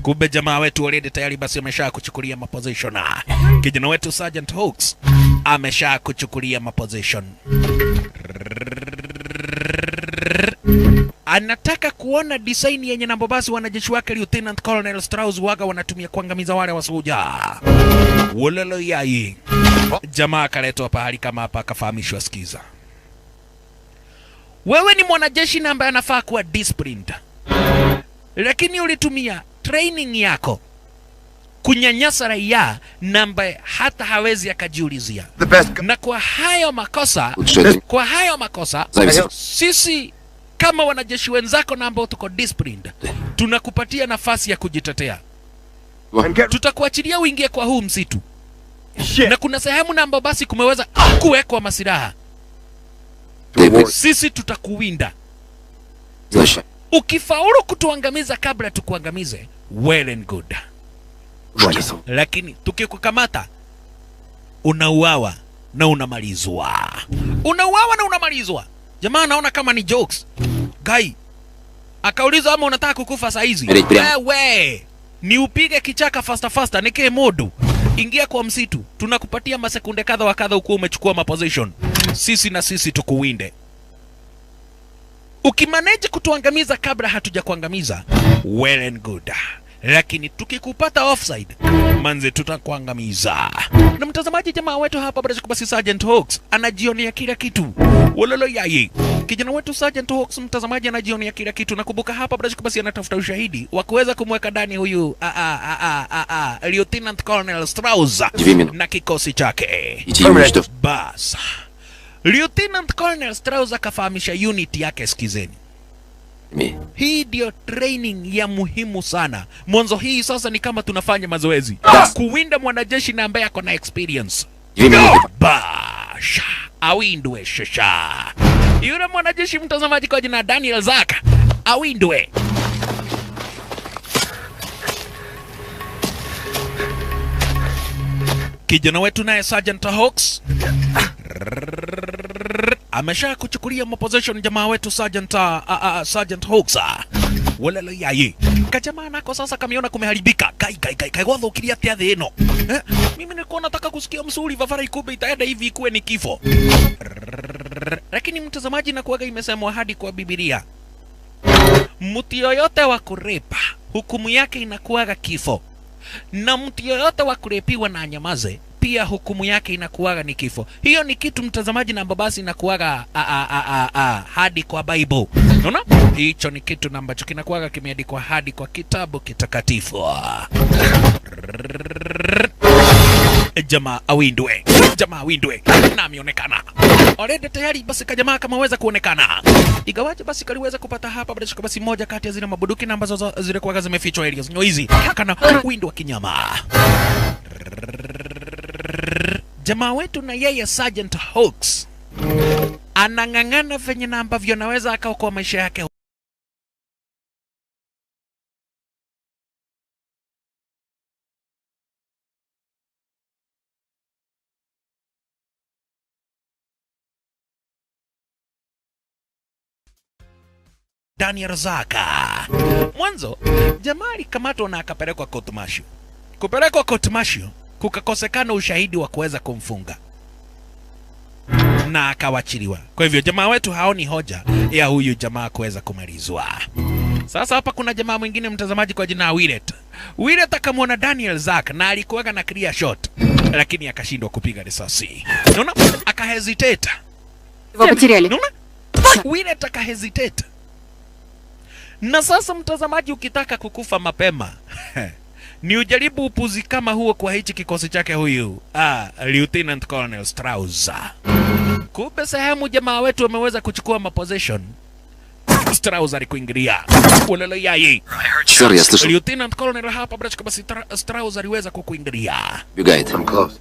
Kumbe jamaa wetu already tayari basi amesha kuchukulia maposition. Kijana wetu Sergeant Hawks amesha kuchukulia maposition. Anataka kuona design yenye nambo basi wanajeshi wake Lieutenant Colonel Strauss waga wanatumia kuangamiza wale wasoja. Wololo yai. Jamaa kaletwa pahali kama hapa akafahamishwa, sikiza. Wewe ni mwanajeshi na ambaye anafaa kuwa disciplined. Lakini ulitumia training yako kunyanyasa raia na ambaye hata hawezi akajiulizia. Na kwa hayo makosa, sisi kama wanajeshi wenzako na ambao tuko disciplined, tunakupatia nafasi ya kujitetea. Tutakuachilia uingie kwa huu msitu. Na kuna sehemu na ambao basi kumeweza kuwekwa masilaha. Sisi tutakuwinda. Ukifaulu kutuangamiza kabla tukuangamize, well and good. Lakini tukikukamata, unauawa na unamalizwa. Jamaa anaona kama ni jokes. Guy akauliza ama unataka kukufa saa hizi? Wewe ni upige kichaka faster nike modu. Ingia kwa msitu. Tunakupatia masekunde kadha wa kadha ukuwa umechukua maposition. Sisi tukuwinde. Ukimanage kutuangamiza kabla hatuja kuangamiza, well and good. Lakini tukikupata offside, manze tutakuangamiza. Na mtazamaji, jamaa wetu hapa basi Sergeant Hawks anajionea kila kitu. Wololo yai. Kijana wetu Sergeant Hawks mtazamaji anajionea kila kitu. Nakumbuka hapa basi anatafuta ushahidi wa kuweza kumweka ndani huyu Lieutenant Colonel Strauss na kikosi chake. Bas. Lieutenant Colonel Strauss akafahamisha unit yake, sikizeni. Hii ndio training ya muhimu sana. Mwanzo hii sasa ni kama tunafanya mazoezi. Kuwinda mwanajeshi na ambaye ako na experience. Basha. Awindwe shasha. Yule mwanajeshi mtazamaji kwa jina Daniel Zaka. Awindwe. Kijana wetu naye Sergeant Hawks amesha kuchukulia maposition jamaa wetu Sergeant Hawks. Walalo yai. Kajamaa nako sasa kamiona kumeharibika. Kai wadho ukilia tiadhi eno. Mimi nilikuwa nataka kusikia msuri vafara ikube itaenda hivi ikuwe ni kifo. Lakini mtazamaji na kuwaga imesemwa hadi kwa Biblia. Mtu yoyote wa kurepa, hukumu yake inakuwaga kifo. Na mtu yoyote wa kurepiwa na anyamaze, pia hukumu yake inakuwaga ni kifo. Hiyo ni kitu mtazamaji na basi inakuwaga hadi kwa Bible. Unaona? Hicho ni kitu na ambacho kinakuwaga kimeandikwa hadi kwa kitabu kitakatifu. Jamaa awindwe. Jamaa awindwe. Na ameonekana. Already tayari basi kajamaa kama weza kuonekana. Igawaje basi kaliweza kupata hapa basi moja kati ya zile mabuduki na ambazo zile kwa zimefichwa areas. Hizi kana windwa kinyama. Jamaa wetu na yeye Sergeant Hawks anang'ang'ana venye na ambavyo naweza akaokoa maisha yake. Daniel Zaka. Mwanzo jamaa alikamatwa na akapelekwa court martial. Kupelekwa court martial kukakosekana ushahidi wa kuweza kumfunga na akawachiliwa. Kwa hivyo jamaa wetu haoni hoja ya huyu jamaa kuweza kumalizwa. Sasa hapa kuna jamaa mwingine mtazamaji kwa jina Willet. Willet akamwona Daniel Zaka na alikuwaga na clear shot, lakini akashindwa kupiga risasi. Unaona? Akahesitate. Unaona? Willet akahesitate. Na sasa mtazamaji, ukitaka kukufa mapema ni ujaribu upuzi kama huo kwa hichi kikosi chake huyu Lieutenant Colonel Strauss. Kumbe sehemu jamaa wetu wameweza kuchukua maposition, Strauss alikuingilia. Ulele yai. Lieutenant Colonel hapa basi Strauss aliweza kukuingilia. You guide. I'm close.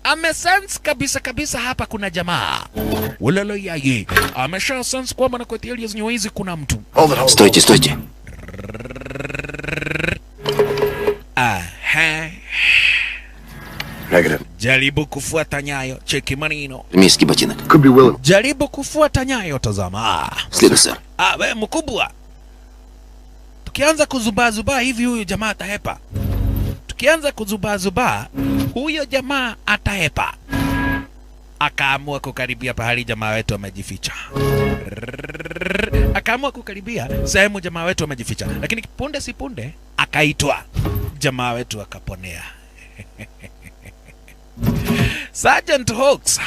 Amesense kabisa hapa kuna jamaa. Ulele yai. Amesha sense kwamba na kwa areas hizi kuna mtu. Стойте. Negative. Jaribu kufuata nyayo, cheki manino. Армейский ботинок. Could be willing. Jaribu kufuata nyayo, tazama. Следуй, сэр. We mkubwa. Tukianza kuzubaa hivi huyu jamaa atahepa. Tukianza kuzubaa huyo jamaa atahepa. Akaamua kukaribia pahali jamaa wetu amejificha. Akaamua kukaribia sehemu jamaa wetu amejificha. Lakini punde si punde akaitwa. Jamaa wetu akaponea. Sergeant Hawks.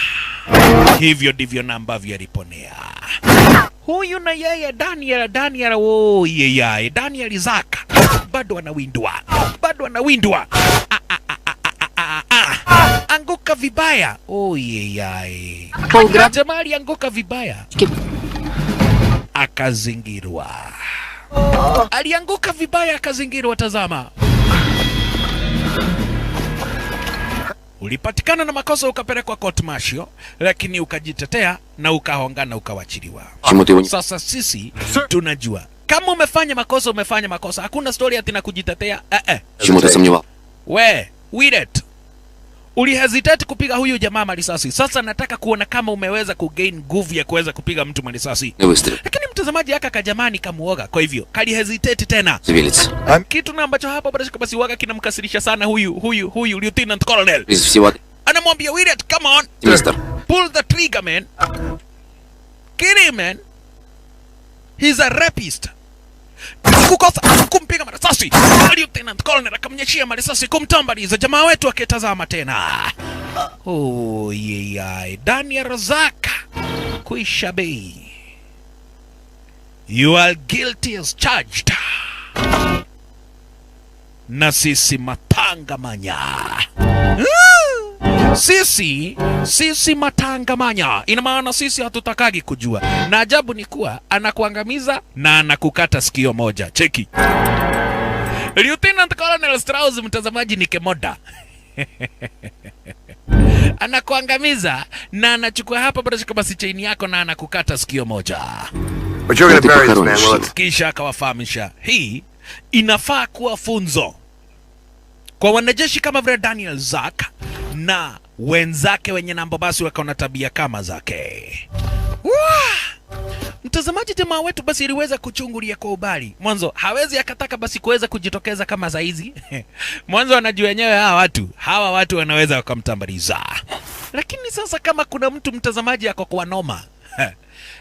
Hivyo ndivyo na ambavyo aliponea. Huyu na yeye Daniel Daniel Zaka bado anawindwa. Anguka vibaya. Jamaa alianguka vibaya. Akazingirwa. Alianguka vibaya akazingirwa, tazama. Ulipatikana na makosa ukapelekwa court martial, lakini ukajitetea na ukahongana ukawachiliwa. Sasa sisi tunajua kama umefanya makosa, hakuna story ati na kujitetea. We, Willet, ulihesitate kupiga huyu jamaa marisasi. Sasa nataka kuona kama umeweza kugain nguvu ya kuweza kupiga mtu marisasi. Lakini mtazamaji haka kajamani kamuoga, kwa hivyo kali hesitate tena. Kitu na ambacho hapa basi waga kinamkasirisha sana huyu Lieutenant Colonel. Anamwambia Willet, come on. Pull the trigger, man. Kill him, man. He's a rapist. Kukosa kumpiga marisasi. Lieutenant Colonel akamnyeshia marisasi kumtambaliza. Jamaa wetu akitazama tena. Daniel Zaka kuisha bei. You are guilty as charged. Na sisi matangamanya. Sisi matangamanya. Ina maana sisi hatutakagi kujua. Na ajabu ni kuwa anakuangamiza na anakukata sikio moja. Cheki. Lieutenant Colonel Strauss mtazamaji ni kemoda. Anakuangamiza na anachukua hapa basi chaini yako na anakukata sikio moja. But you're gonna bury this man, will it? Kisha akawafahamisha hii inafaa kuwa funzo kwa wanajeshi kama vile Daniel Zaka na wenzake wenye namba basi wako na tabia kama zake. Mtazamaji, jamaa wetu basi iliweza kuchungulia kwa ubali. Mwanzo hawezi akataka basi kuweza kujitokeza kama saizi. Mwanzo anajua wenyewe hawa watu wanaweza wakamtambaliza. Lakini sasa kama kuna mtu mtazamaji yako kwa noma,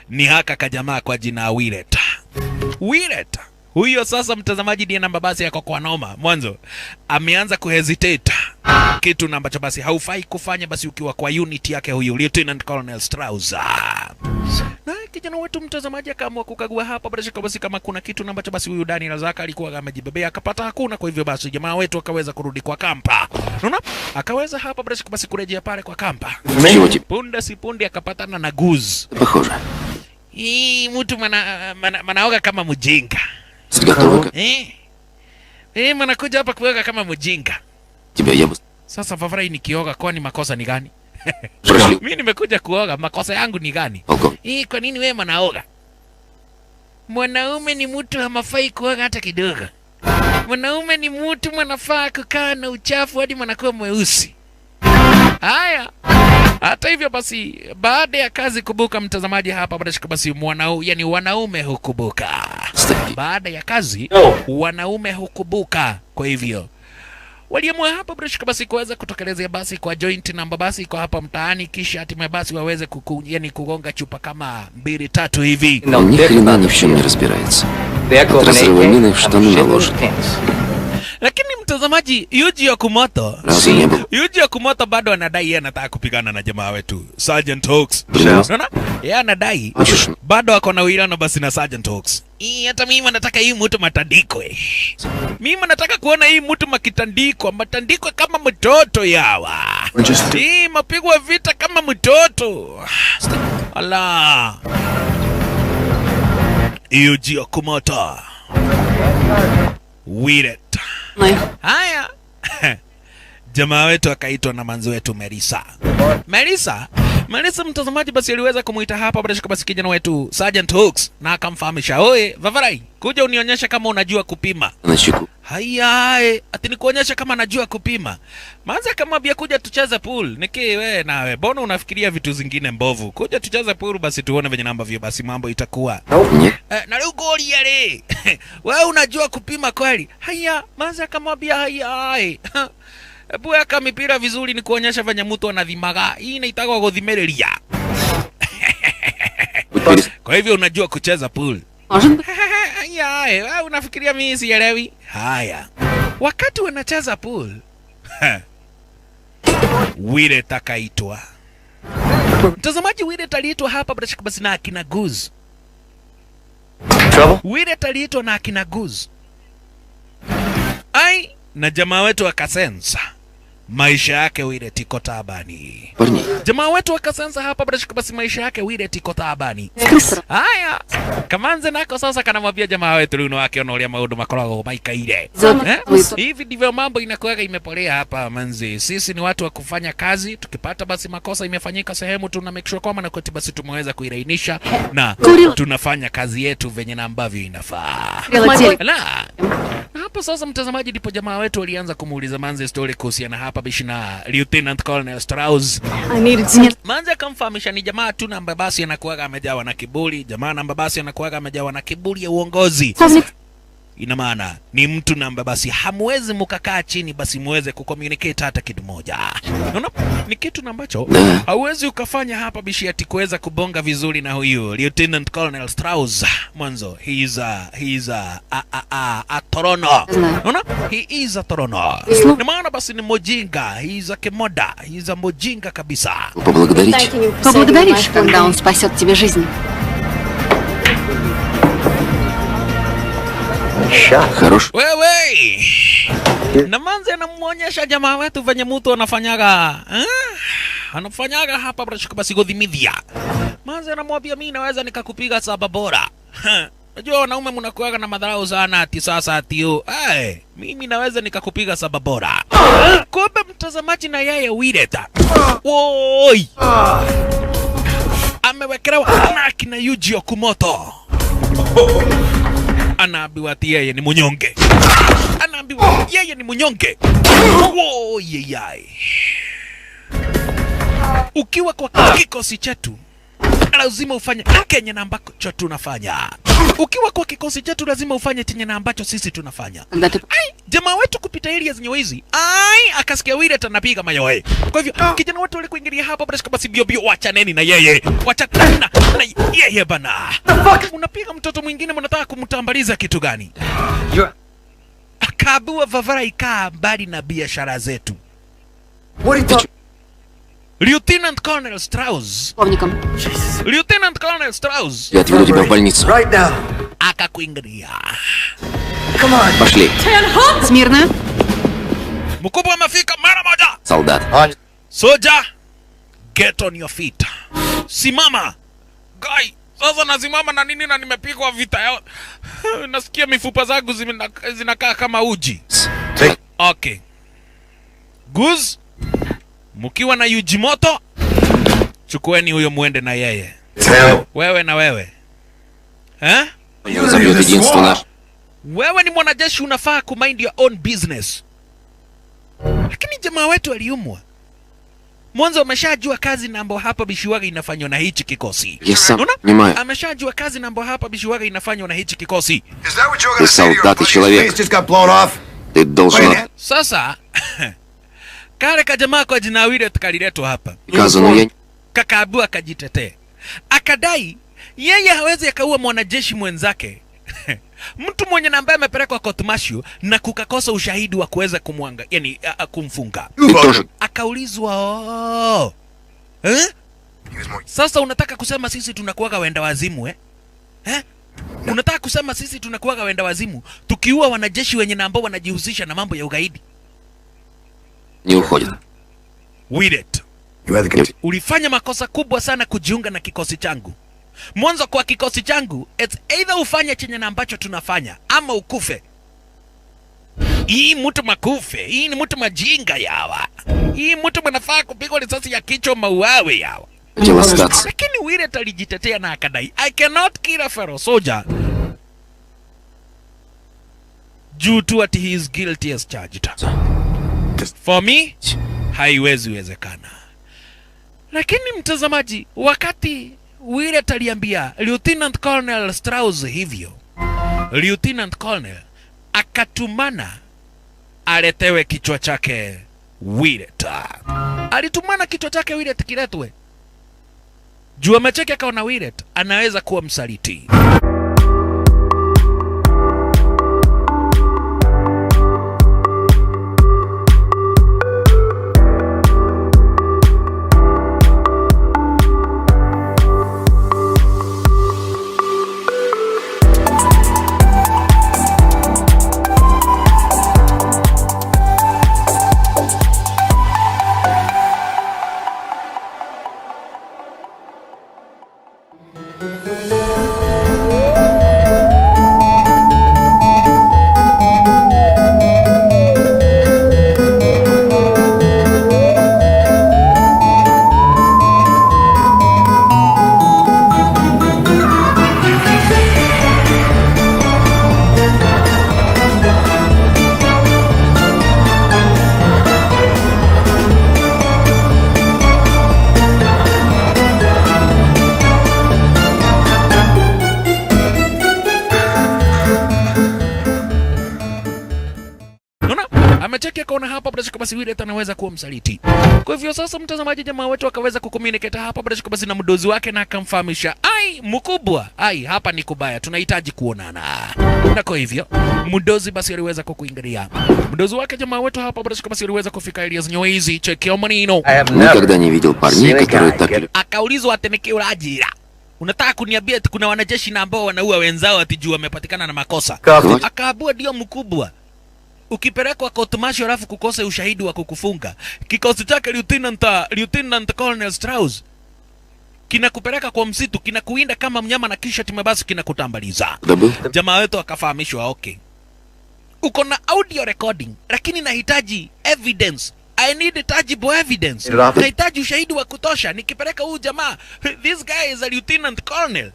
ni haka kajamaa kwa jina Willet. Huyo sasa mtazamaji ndiye namba basi yako kwa noma. Mwanzo ameanza kuhesitate. Kitu na ambacho basi haufai kufanya basi ukiwa kwa unit yake huyu Lieutenant Colonel Strauss. Na kijana wetu mtazamaji akaamua kukagua hapa basi kama kuna kitu na ambacho basi huyu Daniel Zaka alikuwa amejibebea, akapata hakuna. Kwa hivyo basi jamaa wetu akaweza kurudi kwa kampa. Unaona? Akaweza hapa basi kurejea pale kwa kampa. Punde si punde akapatana na Guz. Hii mtu manaoga kama mjinga. Manakuja hapa kuoga kama mjinga. Sasa Vavarai nikioga kwani makosa ni gani? Mimi nimekuja kuoga, makosa yangu ni gani? Kwa nini wewe manaoga? Mwanaume ni mtu hamafai kuoga hata kidogo. Mwanaume ni mtu mwanafaa kukaa na uchafu hadi mwanakuwa mweusi. Haya. Hata hivyo basi baada ya kazi kubuka mtazamaji hapa basi wanaume hukubuka. Baada ya kazi wanaume hukubuka. Kwa hivyo waliamua hapa basi kuweza kutokelezea basi kwa joint namba basi kwa hapa mtaani, kisha hatimaye basi waweze kugonga chupa kama 2-3 hivi. Ни хрена ни в чем не разбирается. От разрыва мины в штаны наложит. Lakini mtazamaji Yuji Okumoto bado anadai yeye anataka kupigana na jamaa wetu Sergeant Hawks. Unaona? Yeye anadai bado ako na uwiano basi na Sergeant Hawks. Hata mimi nataka hii mtu matandikwe. Mimi nataka kuona hii mtu matandikwe kama mtoto yawa. Hii mapigwa vita kama mtoto. Ala. Yuji Okumoto. Weird. Haya. Jamaa wetu akaitwa na manzi wetu Melissa mtazamaji basi aliweza kumuita hapa basi kijana wetu Sergeant Hawks na akamfahamisha, "Oe, Vavarai, kuja unionyeshe kama unajua kupima." Haya, ati nikuonyesha kama najua kupima. Manzi akamwambia kuja tucheze pool. Wewe nawe, mbona unafikiria vitu zingine mbovu? Kuja tucheze pool basi tuone venye namba vyo basi mambo itakuwa. Na leo goli yale. Wewe unajua kupima kweli? Haya, manzi akamwambia haya. Ebu aka mipira vizuri ni kuonyesha venye mtu anadhimaga. Hii inaitwa kudhimereria. Kwa hivyo unajua kucheza pool. Haya, wewe unafikiria mimi sielewi? Haya. Wakati wanacheza pool, Wile takaitwa. Mtazamaji Wile taliitwa hapa basi na akina Guz. Wile taliitwa na akina Guz. Na jamaa wetu akasensa maisha yake Wile tiko tabani. Jamaa wetu akasensa hapa basi maisha yake Wile tiko tabani. Haya, kamanze nako sasa kanamwambia jamaa wetu luno wake onolia maundu makoragwo maikaire. Hivi ndivyo mambo inakuwa imepolea hapa manzi. Sisi ni watu wa kufanya kazi, tukipata basi makosa imefanyika sehemu tuna make sure kwamba na koti basi tumeweza kuirainisha na tunafanya kazi yetu venye na ambavyo inafaa. Hapo sasa mtazamaji ndipo jamaa wetu alianza kumuuliza manzi story kuhusiana hapa bishi na Lieutenant Colonel Strauss. Manzi akamfahamisha ni jamaa tu namba basi anakuwa amejawa na kiburi. Jamaa namba basi anakuwa amejawa na kiburi ya uongozi. Ina maana ni mtu namba basi hamwezi mkakaa chini basi muweze kucommunicate hata kitu moja. Unaona? Ni kitu ambacho hauwezi ukafanya hapa bishi ati kuweza kubonga vizuri na huyu Lieutenant Colonel Strauss. Mwanzo he is a torono. Unaona? He is a torono. Ni maana basi ni mojinga, he is a kemoda, he is a mojinga kabisa. Поблагодаришь, когда он спасет тебе жизнь. Хорош. Wewe. Na manzi anamuonyesha jamaa wetu venye mtu anafanyaga. Anafanyaga hapa basi godhimidhia. Manzi anamwambia mimi naweza nikakupiga saba bora. Unajua wanaume mnakuaga na madharau sana ati sasa ati mimi naweza nikakupiga saba bora. Kumbe mtazamaji na yeye Wireta. Woi. Amewekelewa na kina Yuji Okumoto. Anaambiwa ati yeye ni munyonge. Anaambiwa yeye ni munyonge. Yeyai. Ukiwa kwa kikosi chetu lazima ufanye Kenya na ambako tunafanya. Ukiwa kwa kikosi chetu lazima ufanye chenye na ambacho sisi tunafanya. Когда ты... Ai, jamaa wetu kupita area zenye hizi. Ai, akasikia Willet anapiga mayowe. Kwa hivyo kijana wetu wale kuingilia hapa basi bio bio, wachaneni na yeye. Wachana na yeye bana. Unapiga mtoto mwingine mnataka kumtambaliza kitu gani? Akaabua Vavara ikaa mbali na biashara zetu. Lieutenant Colonel Strauss. Lieutenant Colonel Strauss. Я отведу тебя в больницу. Right now. Akakuingilia. Come on. Пошли. Смирно. Mkubwa amefika mara moja. Солдат. Soja, get on your feet. Simama. Guy, sasa nasimama na nini na nimepigwa vita yao. Nasikia mifupa zangu zinakaa kama uji. Okay. Guz, mkiwa na Yujimoto, chukueni huyo muende na yeye. Wewe na wewe. Eh? Забьет единство наш. Wewe ni mwanajeshi, unafaa kumind your own business. Lakini jamaa wetu aliumwa. Mwanzo ameshajua kazi na ambayo hapa Bishiwaga inafanywa na hichi kikosi. Unaona? Ameshajua kazi na ambayo hapa Bishiwaga inafanywa na hichi kikosi. Ты солдат и человек. Ты должен... Sasa kale kajamaa kwa jina Willet kaliletwa hapa. Приказано я... Kakaabua akajitetea. Akadai yeye hawezi akaua mwanajeshi mwenzake. Mtu mwenye na ambaye amepelekwa court martial na kukakosa ushahidi wa kuweza kumwanga, yani kumfunga. Akaulizwa, "Oh. Eh? Sasa unataka kusema sisi tunakuwaga wenda wazimu eh? Eh? Unataka kusema sisi tunakuwaga wenda wazimu tukiua wanajeshi wenye na ambao wanajihusisha na mambo ya ugaidi?" Не уходит. Willet, ulifanya makosa kubwa sana kujiunga na kikosi changu. Mwanzo kwa kikosi changu, it's either ufanye chenye na ambacho tunafanya ama ukufe. Hii mtu makufe, hii ni mtu majinga yawa. Hii mtu mnafaa kupigwa risasi ya kichwa mauawe yawa. Lakini Willet alijitetea na akadai, I cannot kill a fellow soldier due to what he is guilty as charged. For me, haiwezi wezekana. Lakini mtazamaji, wakati Willet aliambia Lieutenant Colonel Strauss hivyo, Lieutenant Colonel akatumana aletewe kichwa chake Willet. Alitumana kichwa chake Willet kiletwe. Juu amecheki akaona Willet anaweza kuwa msaliti. Amecheki akaona hapa basi Willet anaweza kuwa msaliti. Kwa hivyo sasa mtazamaji, jamaa wetu akaweza kucommunicate hapa basi na mdozi wake na akamfahamisha, ai mkubwa, ai hapa ni kubaya, tunahitaji kuonana. Na kwa hivyo mdozi basi aliweza kukuingilia. Mdozi wake jamaa wetu hapa basi aliweza kufika Elias Nyoizi, chekio manino. Никогда не видел парней, которые так... Akaulizwa atenekeo la ajira. Unataka kuniambia ati kuna wanajeshi na ambao wanaua wenzao ati juu wamepatikana na makosa? Akaabua ndio mkubwa. Ukipelekwa court martial alafu kukose ushahidi wa kukufunga, kikosi chake Lieutenant Colonel Strauss kinakupeleka kwa msitu, kinakuinda kama mnyama na kisha timebasi kinakutambaliza. Jamaa wetu akafahamishwa, okay, uko na audio recording lakini nahitaji evidence. I need tangible evidence. Nahitaji ushahidi wa kutosha. Nikipeleka huyu jamaa, this guy is a lieutenant colonel,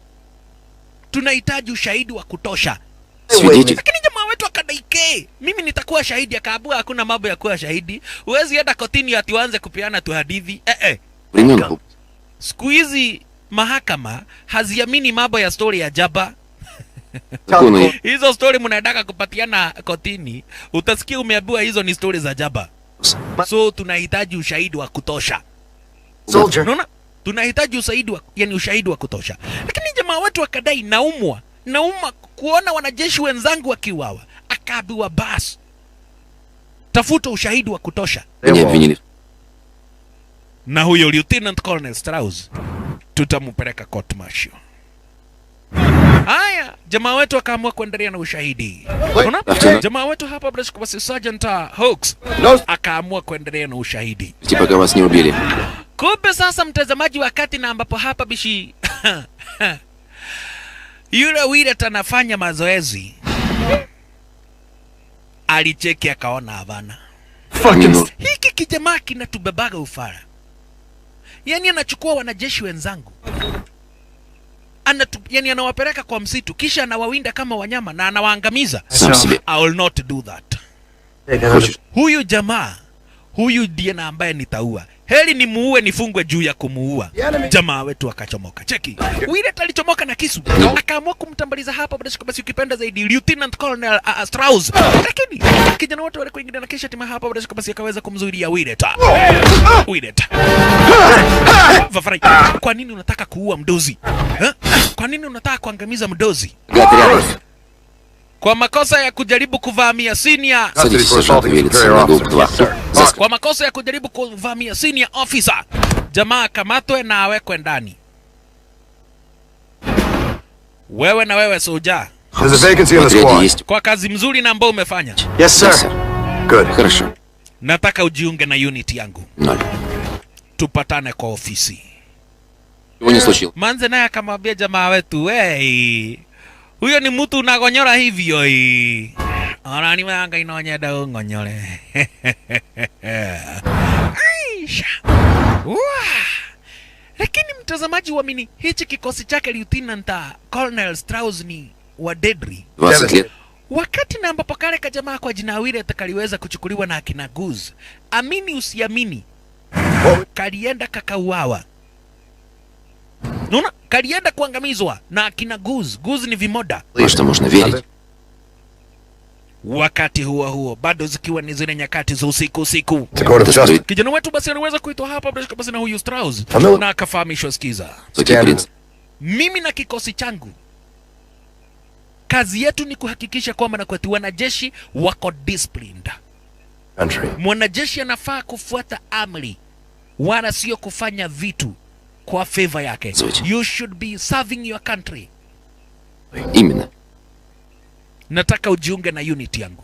tunahitaji ushahidi wa kutosha. Lakini jamaa wetu akadaike, mimi nitakuwa shahidi. Akaabua hakuna mambo ya kuwa shahidi. Huwezi enda kotini ati uanze kupeana tu hadithi. Siku hizi mahakama haziamini mambo ya story ya jaba. Kuna Hizo story mnataka kupatiana kotini, utasikia umeambiwa hizo ni story za jaba. So tunahitaji ushahidi wa kutosha. Soldier. Unaona? Tunahitaji ushahidi wa kutosha. Lakini jamaa wetu akadai nauma kuona wanajeshi wenzangu wakiuawa. Akaambiwa basi tafuta ushahidi wa kutosha. Меня обвинили. Na huyo Lieutenant Colonel Strauss tutampeleka court martial. Haya, jamaa wetu akaamua kuendelea na ushahidi. Unaona? Jamaa wetu hapa basi Sergeant Hawks akaamua kuendelea na ushahidi. Пока вас не убили. Kumbe sasa mtazamaji, wakati na ambapo hapa bishi yule Willet anafanya mazoezi, alicheki akaona havana. Fucking. Hiki kijamaa kinatubebaga ufara. Yaani anachukua wanajeshi wenzangu, yani anawapeleka kwa msitu, kisha anawawinda kama wanyama na anawaangamiza. Сам себе. I will not do that. Хочешь? Huyu jamaa, huyu ndiye na ambaye nitaua. Heri ni muue nifungwe juu ya kumuua. Jamaa wetu akachomoka. Cheki. Willet alichomoka na kisu. Akaamua kumtambaliza hapa basi ukipenda zaidi Lieutenant Colonel Strauss. Lakini kijana wote wale kuingia na kisha tima hapa basi akaweza kumzuilia Willet. Willet. Vafrai. Kwa nini unataka kuua mdozi? Kwa nini unataka kuangamiza mdozi? Kwa makosa ya kujaribu kuvamia senior. Садитесь, сержант Виллет, на ГУК 2. Kwa makosa ya kujaribu kuvamia senior officer. Jamaa kamatwe na awekwe ndani. Wewe na wewe soja. There's a vacancy in the В отряде squad. есть. Kwa kazi mzuri na ambao umefanya. Yes, Да, sir. сэр. Good. Хорошо. Nataka ujiunge na unit yangu. 0. Tupatane kwa ofisi. Чего не случилось? Manze naye akamwambia jamaa wetu, "Hey, huyo ni mtu unagonyora hivyo hii. Ona ni wanga inonyeda ngonyole." Aisha. Lakini mtazamaji uamini, hichi kikosi chake Lieutenant Colonel Strauss ni wa Dedri. 20 лет. Wakati na ambapo kale kajamaa kwa jina Willet kaliweza kuchukuliwa na akina Guz, amini usiamini, kalienda kakauawa. Nuna, kalienda kuangamizwa na akina Guz. Guz ni vimoda. Во что можно верить? Wakati huo bado zikiwa ni zile nyakati za usiku. To go to Это justice. Kijana wetu basi aliweza kuitwa hapa basi na huyu Strauss Hello. na akafahamishwa, sikiza, Сокий принц. mimi na kikosi changu kazi yetu ni kuhakikisha kwamba na kwetu wanajeshi wako disciplined. Country. Mwanajeshi anafaa kufuata amri wala sio kufanya vitu kwa favor yake. Zote. You should be serving your country. Именно. Nataka ujiunge na unit yangu.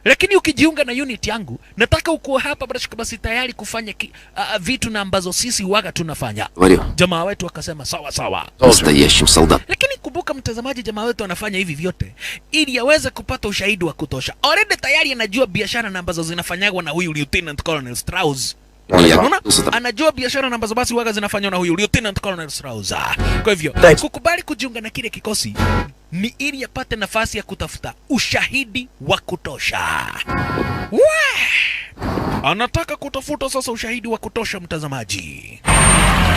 Lakini ukijiunga na unit yangu, nataka ukuwe hapa basi tayari kufanya vitu na ambazo sisi waga tunafanya. Говорю. Jamaa wetu akasema sawa sawa. Настоящим солдатом. Lakini kumbuka mtazamaji, jamaa wetu anafanya hivi vyote ili aweze kupata ushahidi wa kutosha. Already tayari anajua biashara na ambazo zinafanywa na huyu Lieutenant Colonel Strauss. Я Unaona? вернулся там. Anajua biashara na ambazo basi waga zinafanywa na huyu Lieutenant Colonel Strauss. Kwa hivyo kukubali kujiunga na kile kikosi ni ili apate nafasi ya kutafuta ushahidi wa kutosha. Anataka kutafuta sasa ushahidi wa kutosha, mtazamaji.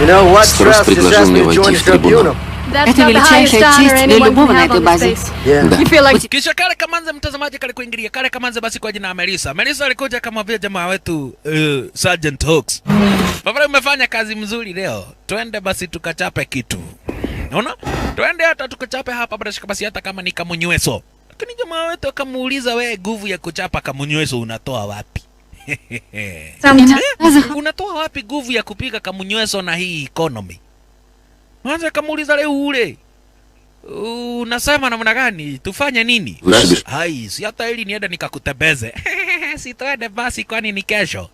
You know what? Strauss Strauss just предложил asked мне me to войти join в the трибунал. tribunal. Это величайшая честь для любого на этой базе. Yeah. Да. You feel like Kisha kale kamanze mtazamaji kale kuingilia kale kamanze basi kwa jina Melissa. Melissa alikuja akamwambia jamaa wetu Sergeant Hawks, baba umefanya kazi mzuri leo, twende basi tukachape kitu. Unaona? Twende hata tukachape hapa basi hata kama ni kamunyweso. Lakini jamaa wetu akamuuliza, wewe nguvu ya kuchapa kamunyweso unatoa wapi? Unatoa wapi nguvu ya kupiga kamunyweso na hii economy? Mwanzo akamuuliza leo ule, unasema namna gani? Tufanye nini? Вышибешь. Hai, si hata ili nienda nikakutembeze. Si twende basi, kwani ni kesho?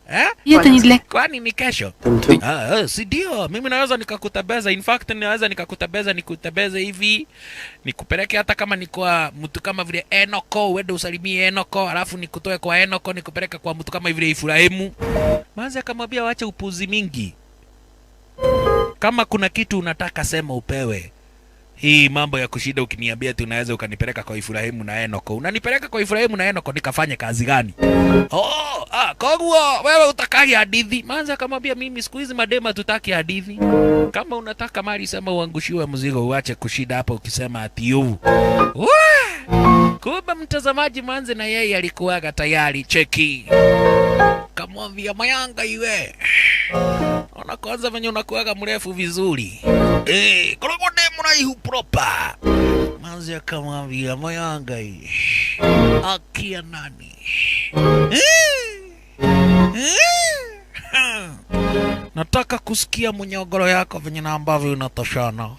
это не для... Kwani ni kesho? Si ndio, mimi naweza nikakutembeza. In fact naweza nikutembeze hivi, nikupeleke hata kama ni kwa mtu kama vile Enoko, uende usalimie Enoko, alafu nikutoe kwa Enoko nikupeleka kwa mtu kama vile Ifurahimu. Manzi akamwambia waache upuzi mingi. Kama kuna kitu unataka sema upewe. Hii mambo ya kushida ukiniambia tu unaweza ukanipeleka kwa Ibrahimu na Enoko. Unanipeleka kwa Ibrahimu na Enoko nikafanye kazi gani? Kogwa wewe utakaje hadithi? Manza akamwambia mimi siku hizi madema tutaki hadithi. Kama unataka mali sema uangushiwe mzigo uache kushida hapo ukisema ati yu. Kumbe mtazamaji Manze na yeye alikuwaga tayari cheki. Kamwambia mayanga iwe. Ona kwanza venye unakuwaga mrefu vizuri. Kologo demu na ihu proper. Manze akamwambia mayanga hii. Akia nani? Nataka kusikia mnyogoro yako venye na ambavyo unatoshana.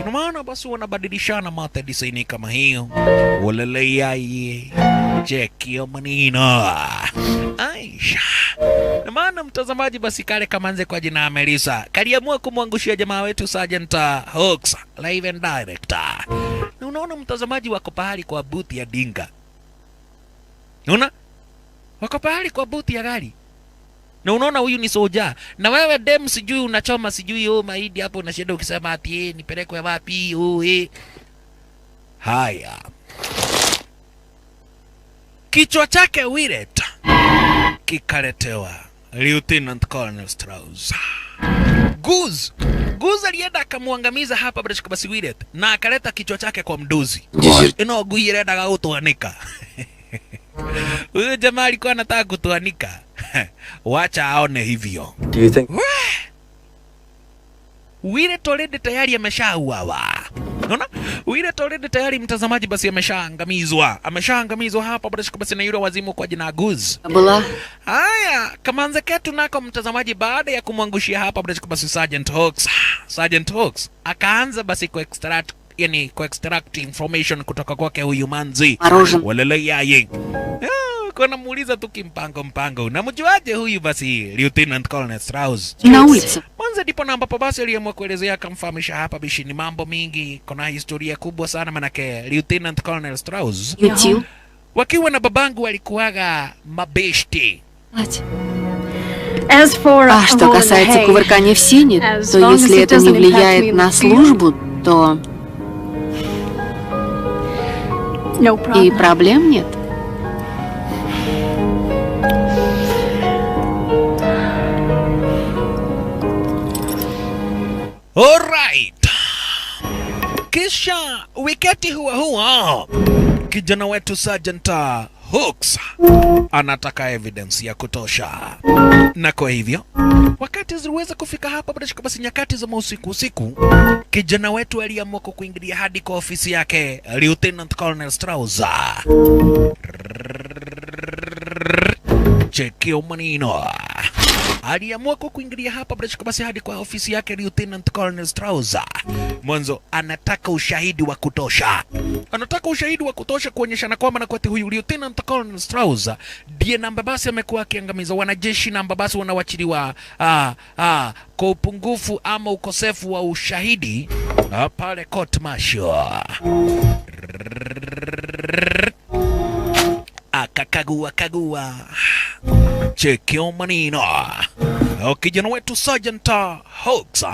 Ina maana basi wanabadilishana mate design kama hiyo. Walele yai cheki yo manino. Aisha. Na maana mtazamaji basi kale Kamanze kwa jina Melissa kaliamua kumwangushia jamaa wetu Sergeant Hooks live and direct. Na unaona mtazamaji wako pahali kwa buti ya dinga. Unaona? Wako pahali kwa buti ya gari. Na unaona huyu ni soja. Na wewe dem sijui unachoma sijui mahidi hapo unashinda ukisema ati nipelekwe wapi Haya. Kichwa chake Willet kikaletewa Lieutenant Colonel Strauss. Guz alienda akamwangamiza hapa basi Willet na akaleta kichwa chake kwa mdozi. Ino Guz alienda gautuanika. Huyu jamaa alikuwa anataka kutuanika. Wacha aone hivyo. Do you think Willet already tayari ameshauawa. Unaona? Willet already tayari mtazamaji basi ameshaangamizwa hapa basi na yule wazimu kwa jina Guz. Haya, Kamanze ketu nako mtazamaji baada ya kumwangushia hapa basi Sergeant Hooks akaanza basi ku-extract information kutoka kwake huyu manzi. Walele yaye. Kuna muuliza tu kimpango. Namjuaje huyu basi Lieutenant Colonel Strauss? Manze ndipo na ambapo basi aliamua kuelezea akamfahamisha hapa bishi ni mambo mingi. Kuna historia kubwa sana manake Lieutenant Colonel Strauss wakiwa na babangu walikuwaga mabeshti. А что касается кувыркания в сене, то если это не влияет на службу, то и проблем нет. Alright. Kisha wiketi huwa kijana wetu Sergeant Hooks anataka evidence ya kutosha. Na kwa hivyo wakati ziliweza kufika hapa basi nyakati za usiku kijana wetu aliamua kuingilia hadi kwa ofisi yake Lieutenant Colonel Strauss. Chekio manino. Aliamua kuingilia hapa basi hadi kwa ofisi yake Lieutenant Colonel Strauss. Mwanzo anataka ushahidi wa kutosha. Kuonyesha na kwamba na kwa huyu Lieutenant Colonel Strauss ndiye namba basi amekuwa akiangamiza wanajeshi namba basi wanawachiliwa kwa upungufu ama ukosefu wa ushahidi pale court martial. Akakagua chekio manino. Kijana wetu Sergeant Hooks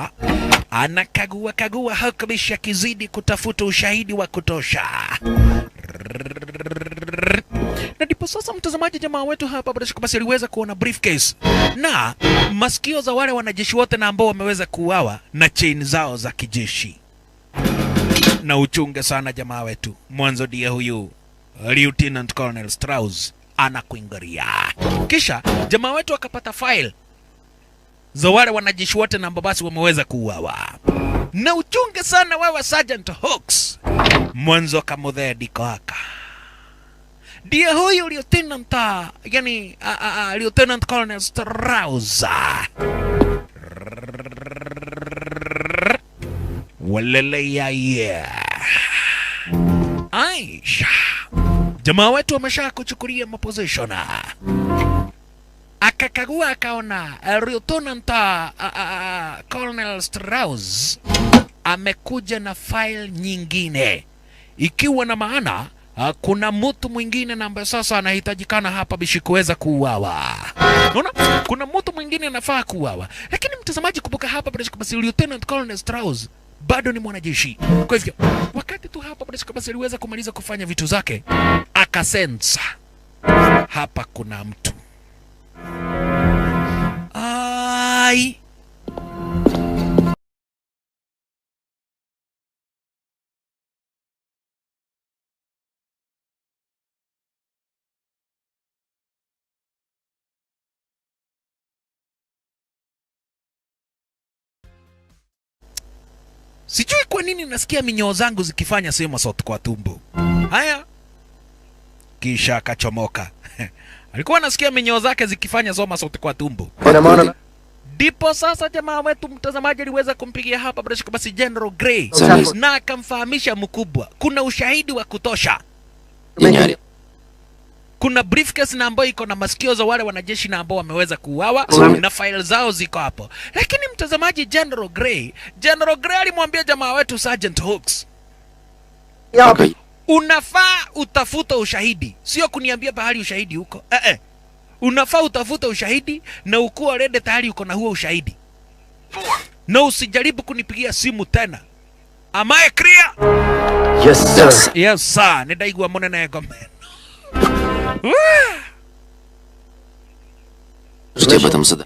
anakagua hakikisha kizidi kutafuta ushahidi wa kutosha. Na ndipo sasa mtazamaji jamaa wetu hapa basi aliweza kuona briefcase na masikio za wale wanajeshi wote na ambao wameweza kuuawa na chain zao za kijeshi. Na uchunge sana jamaa wetu. Mwanzo ndiye huyu Lieutenant Colonel Strauss anakuingaria. Kisha jamaa wetu akapata file za wale wanajeshi wote na ambao basi wameweza kuuawa. Na uchunge sana wewe Sergeant Hooks. Mwanzo kamudhea diko haka. Ndiye huyu Lieutenant Lieutenant Colonel Strauss. Walele ya Aisha. Jamaa wetu wamesha kuchukulia maposition. Akakagua akaona Lieutenant Colonel Strauss amekuja na file nyingine, ikiwa na maana kuna mtu mwingine na ambaye sasa anahitajikana hapa bishi kuweza kuuawa. Unaona? Kuna mtu mwingine anafaa kuuawa. Lakini mtazamaji, kumbuka hapa basi Lieutenant Colonel Strauss bado ni mwanajeshi. Kwa hivyo wakati tu hapa basi aliweza kumaliza kufanya vitu zake, akasensa hapa kuna mtu. Ai, sijui kwa nini nasikia minyoo zangu zikifanya sema sauti kwa tumbo. Haya, kisha akachomoka. Alikuwa anasikia minyoo zake zikifanya soma sauti kwa tumbo. Ndipo sasa jamaa wetu mtazamaji aliweza kumpigia hapa basi General Grey na akamfahamisha mkubwa kuna ushahidi wa kutosha. Kuna briefcase na ambayo iko na masikio za wale wanajeshi na ambao wameweza kuuawa na file zao ziko hapo. Lakini mtazamaji, General Grey alimwambia jamaa wetu Sergeant Hooks, unafaa utafuta ushahidi, sio kuniambia bahali ushahidi huko. Unafaa utafuta ushahidi na ukuwa rede tayari uko na huo ushahidi. Na usijaribu kunipigia simu tena. Am I clear? Yes, sir. Yes, sir. Nidaigua monena ya gomeno.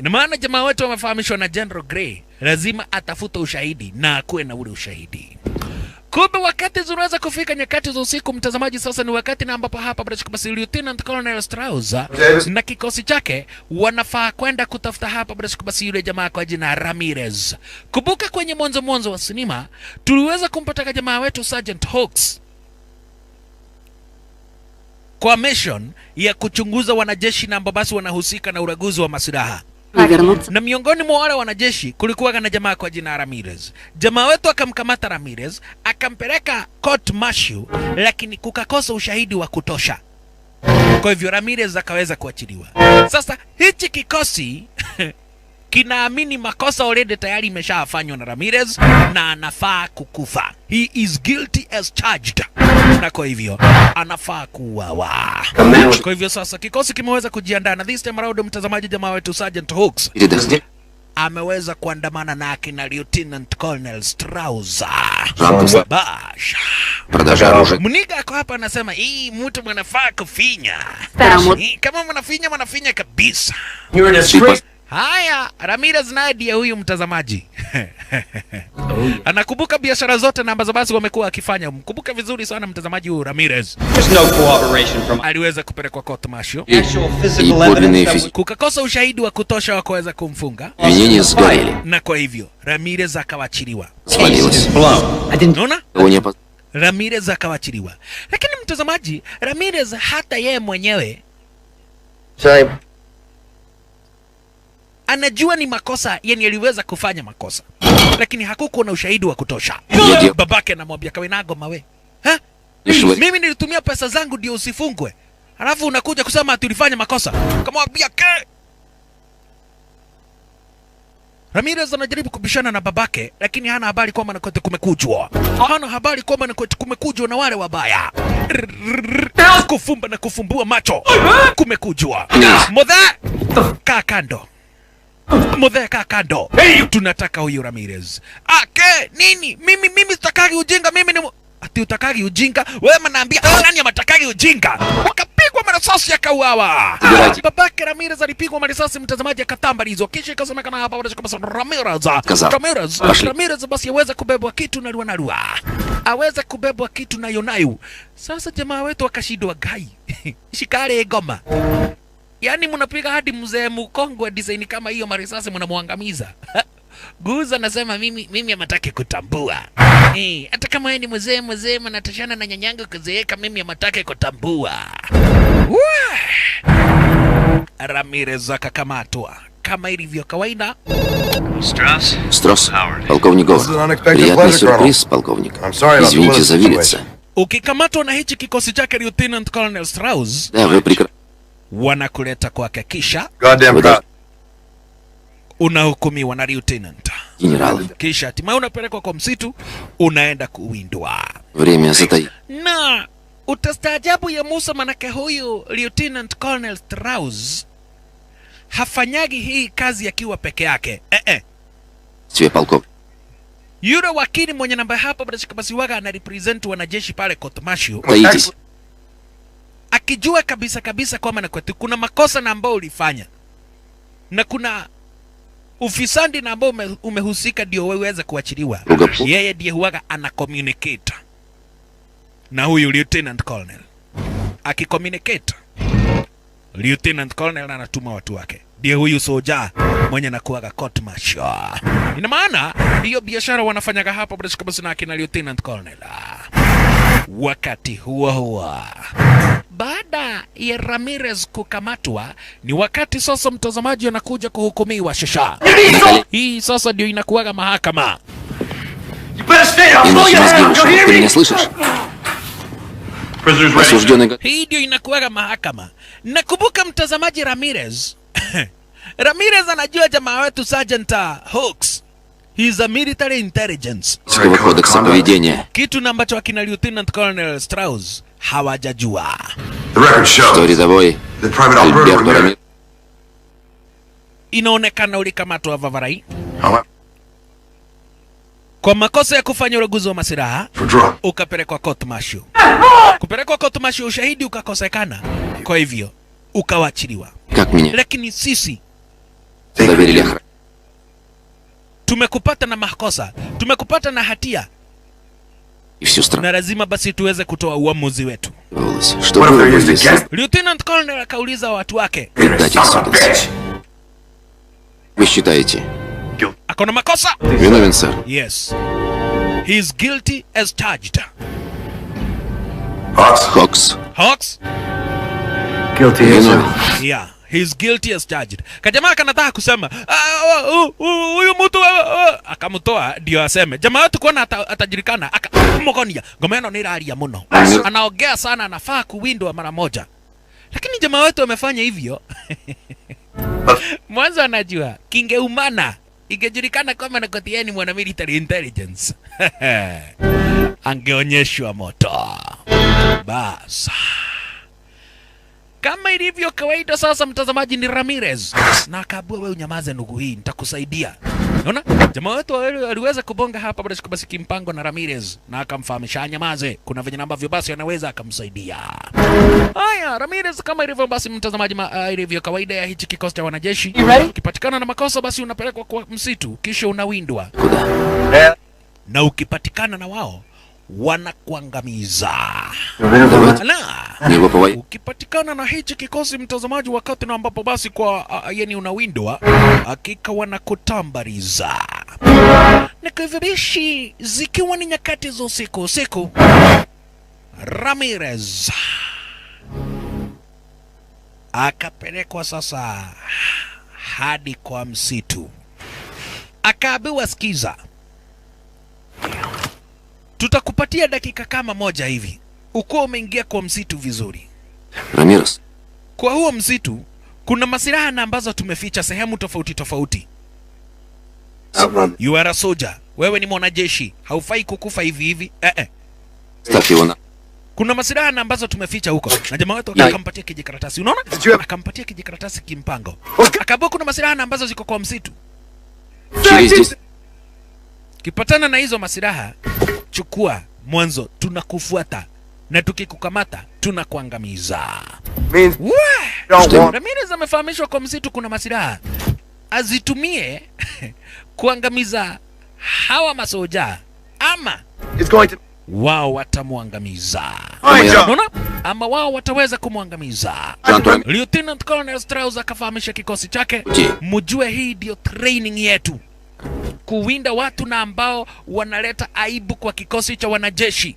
Na maana jamaa wetu wamefahamishwa na General Grey, lazima atafuta ushahidi na akuwe na ule ushahidi. Kumbe wakati zinaweza kufika nyakati za usiku mtazamaji, sasa ni wakati na ambapo hapa basi Lieutenant Colonel Strauss na kikosi chake wanafaa kwenda kutafuta hapa basi yule jamaa kwa jina Ramirez. Kumbuka kwenye mwanzo wa sinema tuliweza kumpata jamaa wetu Sergeant Hooks kwa mission ya kuchunguza wanajeshi na ambao basi wanahusika na uraguzi wa masilaha. Na miongoni mwa wale wanajeshi kulikuwa na jamaa kwa jina Ramirez. Jamaa wetu akamkamata Ramirez, akampeleka court martial, lakini kukakosa ushahidi wa kutosha. Kwa hivyo Ramirez akaweza kuachiliwa. Sasa hichi kikosi kinaamini makosa already tayari imeshafanywa na Ramirez na anafaa kukufa. He is guilty as charged. Na kwa hivyo anafaa kuuawa. Kwa hivyo sasa kikosi kimeweza kujiandaa na this time around mtazamaji, jamaa wetu Sergeant Hooks ameweza kuandamana na akina Lieutenant Colonel Strauss. Bash. Muniga ako hapa anasema hii mtu mnafaa kufinya. Kama mnafinya kabisa. Haya, Ramirez naye ndiye huyu mtazamaji. Anakumbuka biashara zote na ambazo basi wamekuwa akifanya. Mkumbuka vizuri sana mtazamaji huyu Ramirez. Aliweza kupelekwa court martial. Kukakosa ushahidi wa kutosha wa kuweza kumfunga. Na kwa hivyo Ramirez akawachiliwa. Unaona? Ramirez akawachiliwa. Lakini mtazamaji, Ramirez hata yeye mwenyewe anajua ni makosa, yani aliweza kufanya makosa, lakini hakukuwa na ushahidi wa kutosha. Babake anamwambia Kawenago mawe, mimi nilitumia pesa zangu ndio usifungwe, halafu unakuja kusema ati ulifanya makosa. Kamwambia ke Ramirez anajaribu kubishana na babake, lakini hana habari kwamba nakote kumekujwa. Hana habari kwamba nakote kumekujwa na wale wabaya. Kufumba na kufumbua macho. Kumekujwa. Modhe kaa kando. Modhe kaa kando. Tunataka huyu Ramirez. Ake nini? Mimi sitakagi ujinga. Mimi ni ati utakagi ujinga. Wewe mnaambia nani amatakagi ujinga? Wakapigwa marisasi yakauawa. Babake Ramirez alipigwa marisasi mtazamaji, akatamba hizo. Kisha ikasemekana hapa Ramirez basi aweza kubebwa kitu na ruanarua. Aweza kubebwa kitu na yonayu. Sasa jamaa wetu akashindwa gai. Shikare goma. Yaani mnapiga hadi mzee mkongwe design kama hiyo marisasi mnamwangamiza. Guza nasema mimi amataki kutambua. Hata kama yeye ni mzee mnatashana na nyanyangu kuzeeka, mimi amataki kutambua. Ramirez akakamatwa kama ilivyo kawaida. Strauss, полковник Говард. Приятный сюрприз, полковник. Извините за вилица. Ukikamatwa na hichi kikosi chake Lieutenant Colonel Strauss, Да, вы прекрасно. Wanakuleta kwake kisha unahukumiwa na lieutenant. General. Kisha hatimaye unapelekwa kwa msitu, unaenda kuwindwa. Время затаить. Na Utastaajabu ya Musa, manake huyu Lieutenant Colonel Strauss hafanyagi hii kazi akiwa peke yake. Тебе, полковник. Yule wakili mwenye namba hapa basi waga anarepresent wanajeshi pale Court-Martial. Стоитесь. Akijua kabisa kwamba na kwetu kuna makosa na ambao ulifanya. Na kuna ufisadi na ambao umehusika ndio wewe uweze kuachiliwa. Yeye ndiye huwaga ana communicate na huyu Lieutenant Colonel. Akicommunicate, Lieutenant Colonel anatuma watu wake. Ndiye huyu soja mwenye nakuwaga Court-Martial. Ina maana hiyo biashara wanafanyaga hapa basi na akina Lieutenant Colonel. Wakati huo baada ya Ramirez kukamatwa, ni wakati sasa mtazamaji anakuja kuhukumiwa shasha. Hii sasa ndio inakuwaga mahakama. Иначе мозги вышел. Ты меня слышишь? Осужденный... Hii ndio inakuwaga mahakama. Nakumbuka mtazamaji, Ramirez Ramirez anajua jamaa wetu Sergeant Hawks. He is a military intelligence. Кодекса поведения. Kitu na ambacho akina Lieutenant Colonel Strauss hawajajua. Что рядовой Альберто Рамирес... Inaonekana ulikamatwa Vavarai kwa makosa ya kufanya ulaguzi wa masiraha, ukapelekwa Court-Martial. Kupelekwa Court-Martial, ushahidi ukakosekana, kwa hivyo ukawachiliwa. Как меня? Lakini sisi Доверили охране. tumekupata na makosa, tumekupata на hatia, И всю страну. na lazima basi tuweze kutoa uamuzi wetu. Что было бы, если Lieutenant Colonel akauliza watu wake, предательство? Вы считаете? akona makosa? Виновен, сэр. Yes. He is guilty as charged. Хокс. Hawks? Guilty as Виновен. Yeah. He is guilty as charged. Kajamaa kanataka kusema huyu mtu akamutoa ndio aseme. Jamaa wetu kuona atajulikana akamogonia. Ngomeno ni raria muno. Anaongea sana, anafaa kuwindwa mara moja. Lakini jamaa wetu amefanya hivyo. Mwanzo anajua kingeumana, ingejulikana kama nakotieni mwana military intelligence. Angeonyeshwa moto. Bas. Kama ilivyo kawaida sasa mtazamaji, ni Ramirez na akaambia wewe unyamaze ndugu, hii nitakusaidia. Unaona? Jamaa wetu aliweza kubonga hapa basi kimpango na Ramirez na akamfahamisha anyamaze. Kuna venye ambavyo basi anaweza akamsaidia. Haya, Ramirez kama ilivyo basi mtazamaji, ilivyo kawaida ya hichi kikosi cha wanajeshi, ukipatikana na makosa basi unapelekwa kwa msitu kisha unawindwa. Куда? Na ukipatikana na wao wanakuangamiza. Ukipatikana na hichi kikosi mtazamaji, wakati na ambapo basi kwa yani unawindwa, hakika wanakutambariza. Na kwa hivyo bishi, zikiwa ni nyakati za usiku, Ramirez akapelekwa sasa hadi kwa msitu. Akaambiwa, sikiza, tutakupatia dakika kama moja hivi ukuwa umeingia kwa msitu vizuri. Ramirez. Kwa huo msitu kuna masilaha na ambazo tumeficha sehemu tofauti. You are a soldier. Wewe ni mwanajeshi, haufai kukufa hivi. Kuna masilaha na ambazo tumeficha huko. Na jamaa wetu akampatia kijikaratasi. Unaona? Akampatia kijikaratasi kimpango. Akaambia kuna masilaha na ambazo ziko kwa msitu. Kipatana na hizo masilaha, chukua mwanzo, tunakufuata na tukikukamata tunakuangamiza. Ramirez amefahamishwa kwa msitu kuna masilaha, azitumie kuangamiza hawa masoja ama wao watamuangamiza. Unaona? Ama wao wataweza kumuangamiza. Lieutenant Colonel Strauss akafahamisha kikosi chake, mjue hii ndio training yetu, kuwinda watu na ambao wanaleta aibu kwa kikosi cha wanajeshi.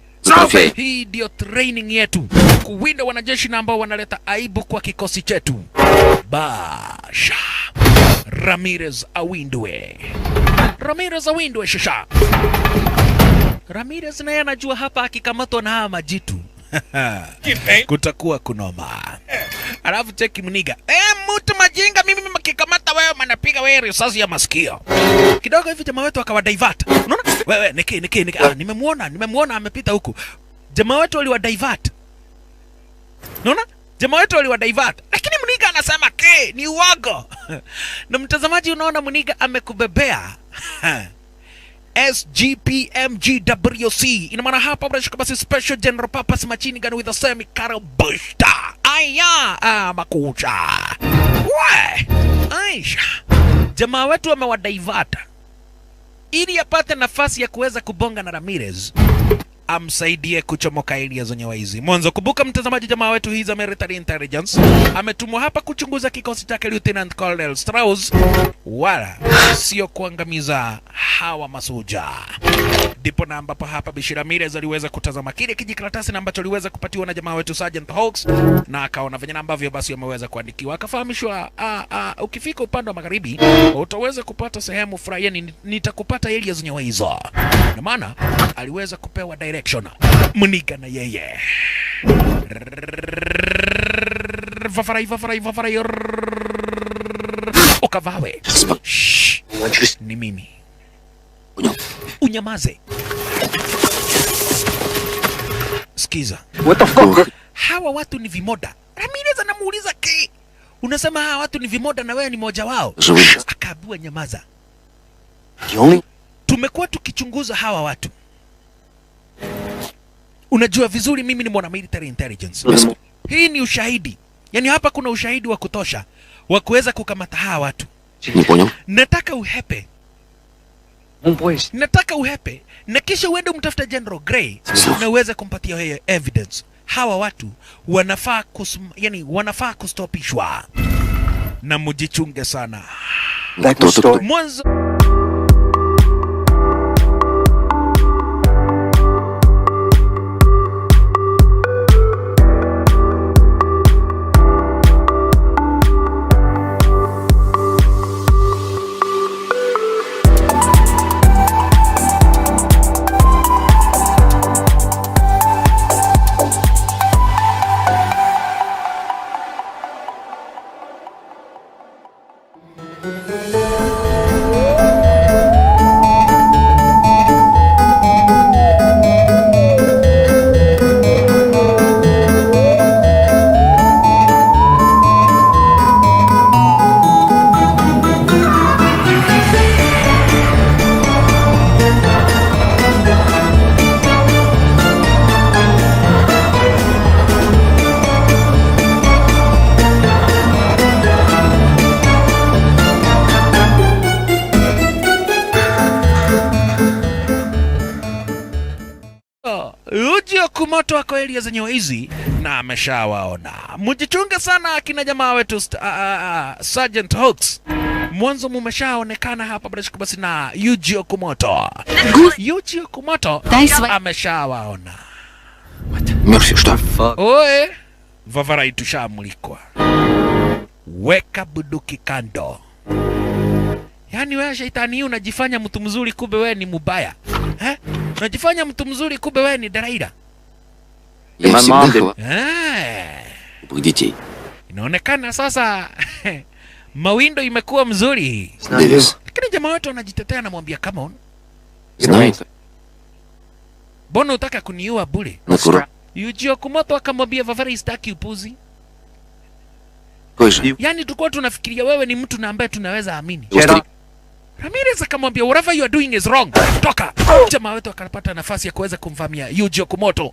Hii ndio training yetu, kuwinda wanajeshi na ambao wanaleta aibu kwa kikosi chetu. Basha. Ramirez awindwe. Shasha. Ramirez naye anajua hapa akikamatwa na hawa majitu kutakuwa kunoma. Alafu cheki Muniga, mtu majinga, mimi mkikamata wewe manapiga wewe risasi ya masikio. Kidogo hivi jamaa wetu akawa divert. Unaona? Wewe niki. Nimemuona amepita huku. Jamaa wetu waliwa divert. Unaona? Jamaa wetu waliwa divert. Lakini Muniga anasema ke ni uongo. Na mtazamaji unaona Muniga amekubebea. SGPMGWC. Ina maana hapa brashika basi special general purpose machine gun with a semi-carry booster. Aya, makucha. We, Aisha. Jamaa wetu amewadivert ili apate nafasi ya kuweza kubonga na Ramirez, amsaidie kuchomoka area zenye waizi. Mwanzo kumbuka mtazamaji, jamaa wetu hizi military intelligence ametumwa hapa kuchunguza kikosi chake Lieutenant Colonel Strauss, wala sio kuangamiza hawa masuja. Ndipo na ambapo hapa Bishi Ramirez aliweza kutazama kile kijikaratasi na ambacho aliweza kupatiwa na jamaa wetu Sergeant Hawks, na akaona venye ambavyo basi ameweza kuandikiwa, akafahamishwa ukifika upande wa magharibi utaweza kupata sehemu fulani, nitakupata area zenye waizo. Na maana aliweza kupewa direction Muniga na yeye. Vafarai Okavawe. Ni mimi. Unyamaze. Sikiza. What the fuck? Hawa watu ni vimoda. Ramirez anamuuliza ke, unasema hawa watu ni vimoda na wewe ni moja wao? Akaabua nyamaza. Tumekuwa tukichunguza hawa watu. Unajua vizuri mimi ni mwana military intelligence. Hii ni ushahidi. Yaani hapa kuna ushahidi wa kutosha wa kuweza kukamata hawa watu. Nataka uhepe. Nataka uhepe na kisha uende umtafuta General Gray na uweze kumpatia yeye evidence. Hawa watu wanafaa wanafaa kustopishwa. Na mujichunge sana. Mwanzo Kumoto wako area zenye hizi na ameshawaona. Mujichunge sana akina jamaa wetu Sergeant Hawks. Mwanzo mumeshaonekana hapa basi na Yuji Okumoto. Yuji Okumoto ameshawaona. Oe, Vavarai tushamulikwa. Weka buduki kando. Yaani wewe shaitani unajifanya mtu mzuri kumbe wewe ni mubaya. Unajifanya mtu mzuri kumbe wewe ni daraida. Inaonekana sasa mawindo imekuwa mzuri. Lakini jamaa wetu anajitetea na mwambia come on. Bono utaka kuniua bure. Yuji Okumoto akamwambia Vavarai sitaki upuzi. Yaani tulikuwa tunafikiria wewe ni mtu na ambaye tunaweza amini. Ramirez akamwambia whatever you are doing is wrong. Toka. Jamaa wetu akapata nafasi ya kuweza kumvamia Yuji Okumoto.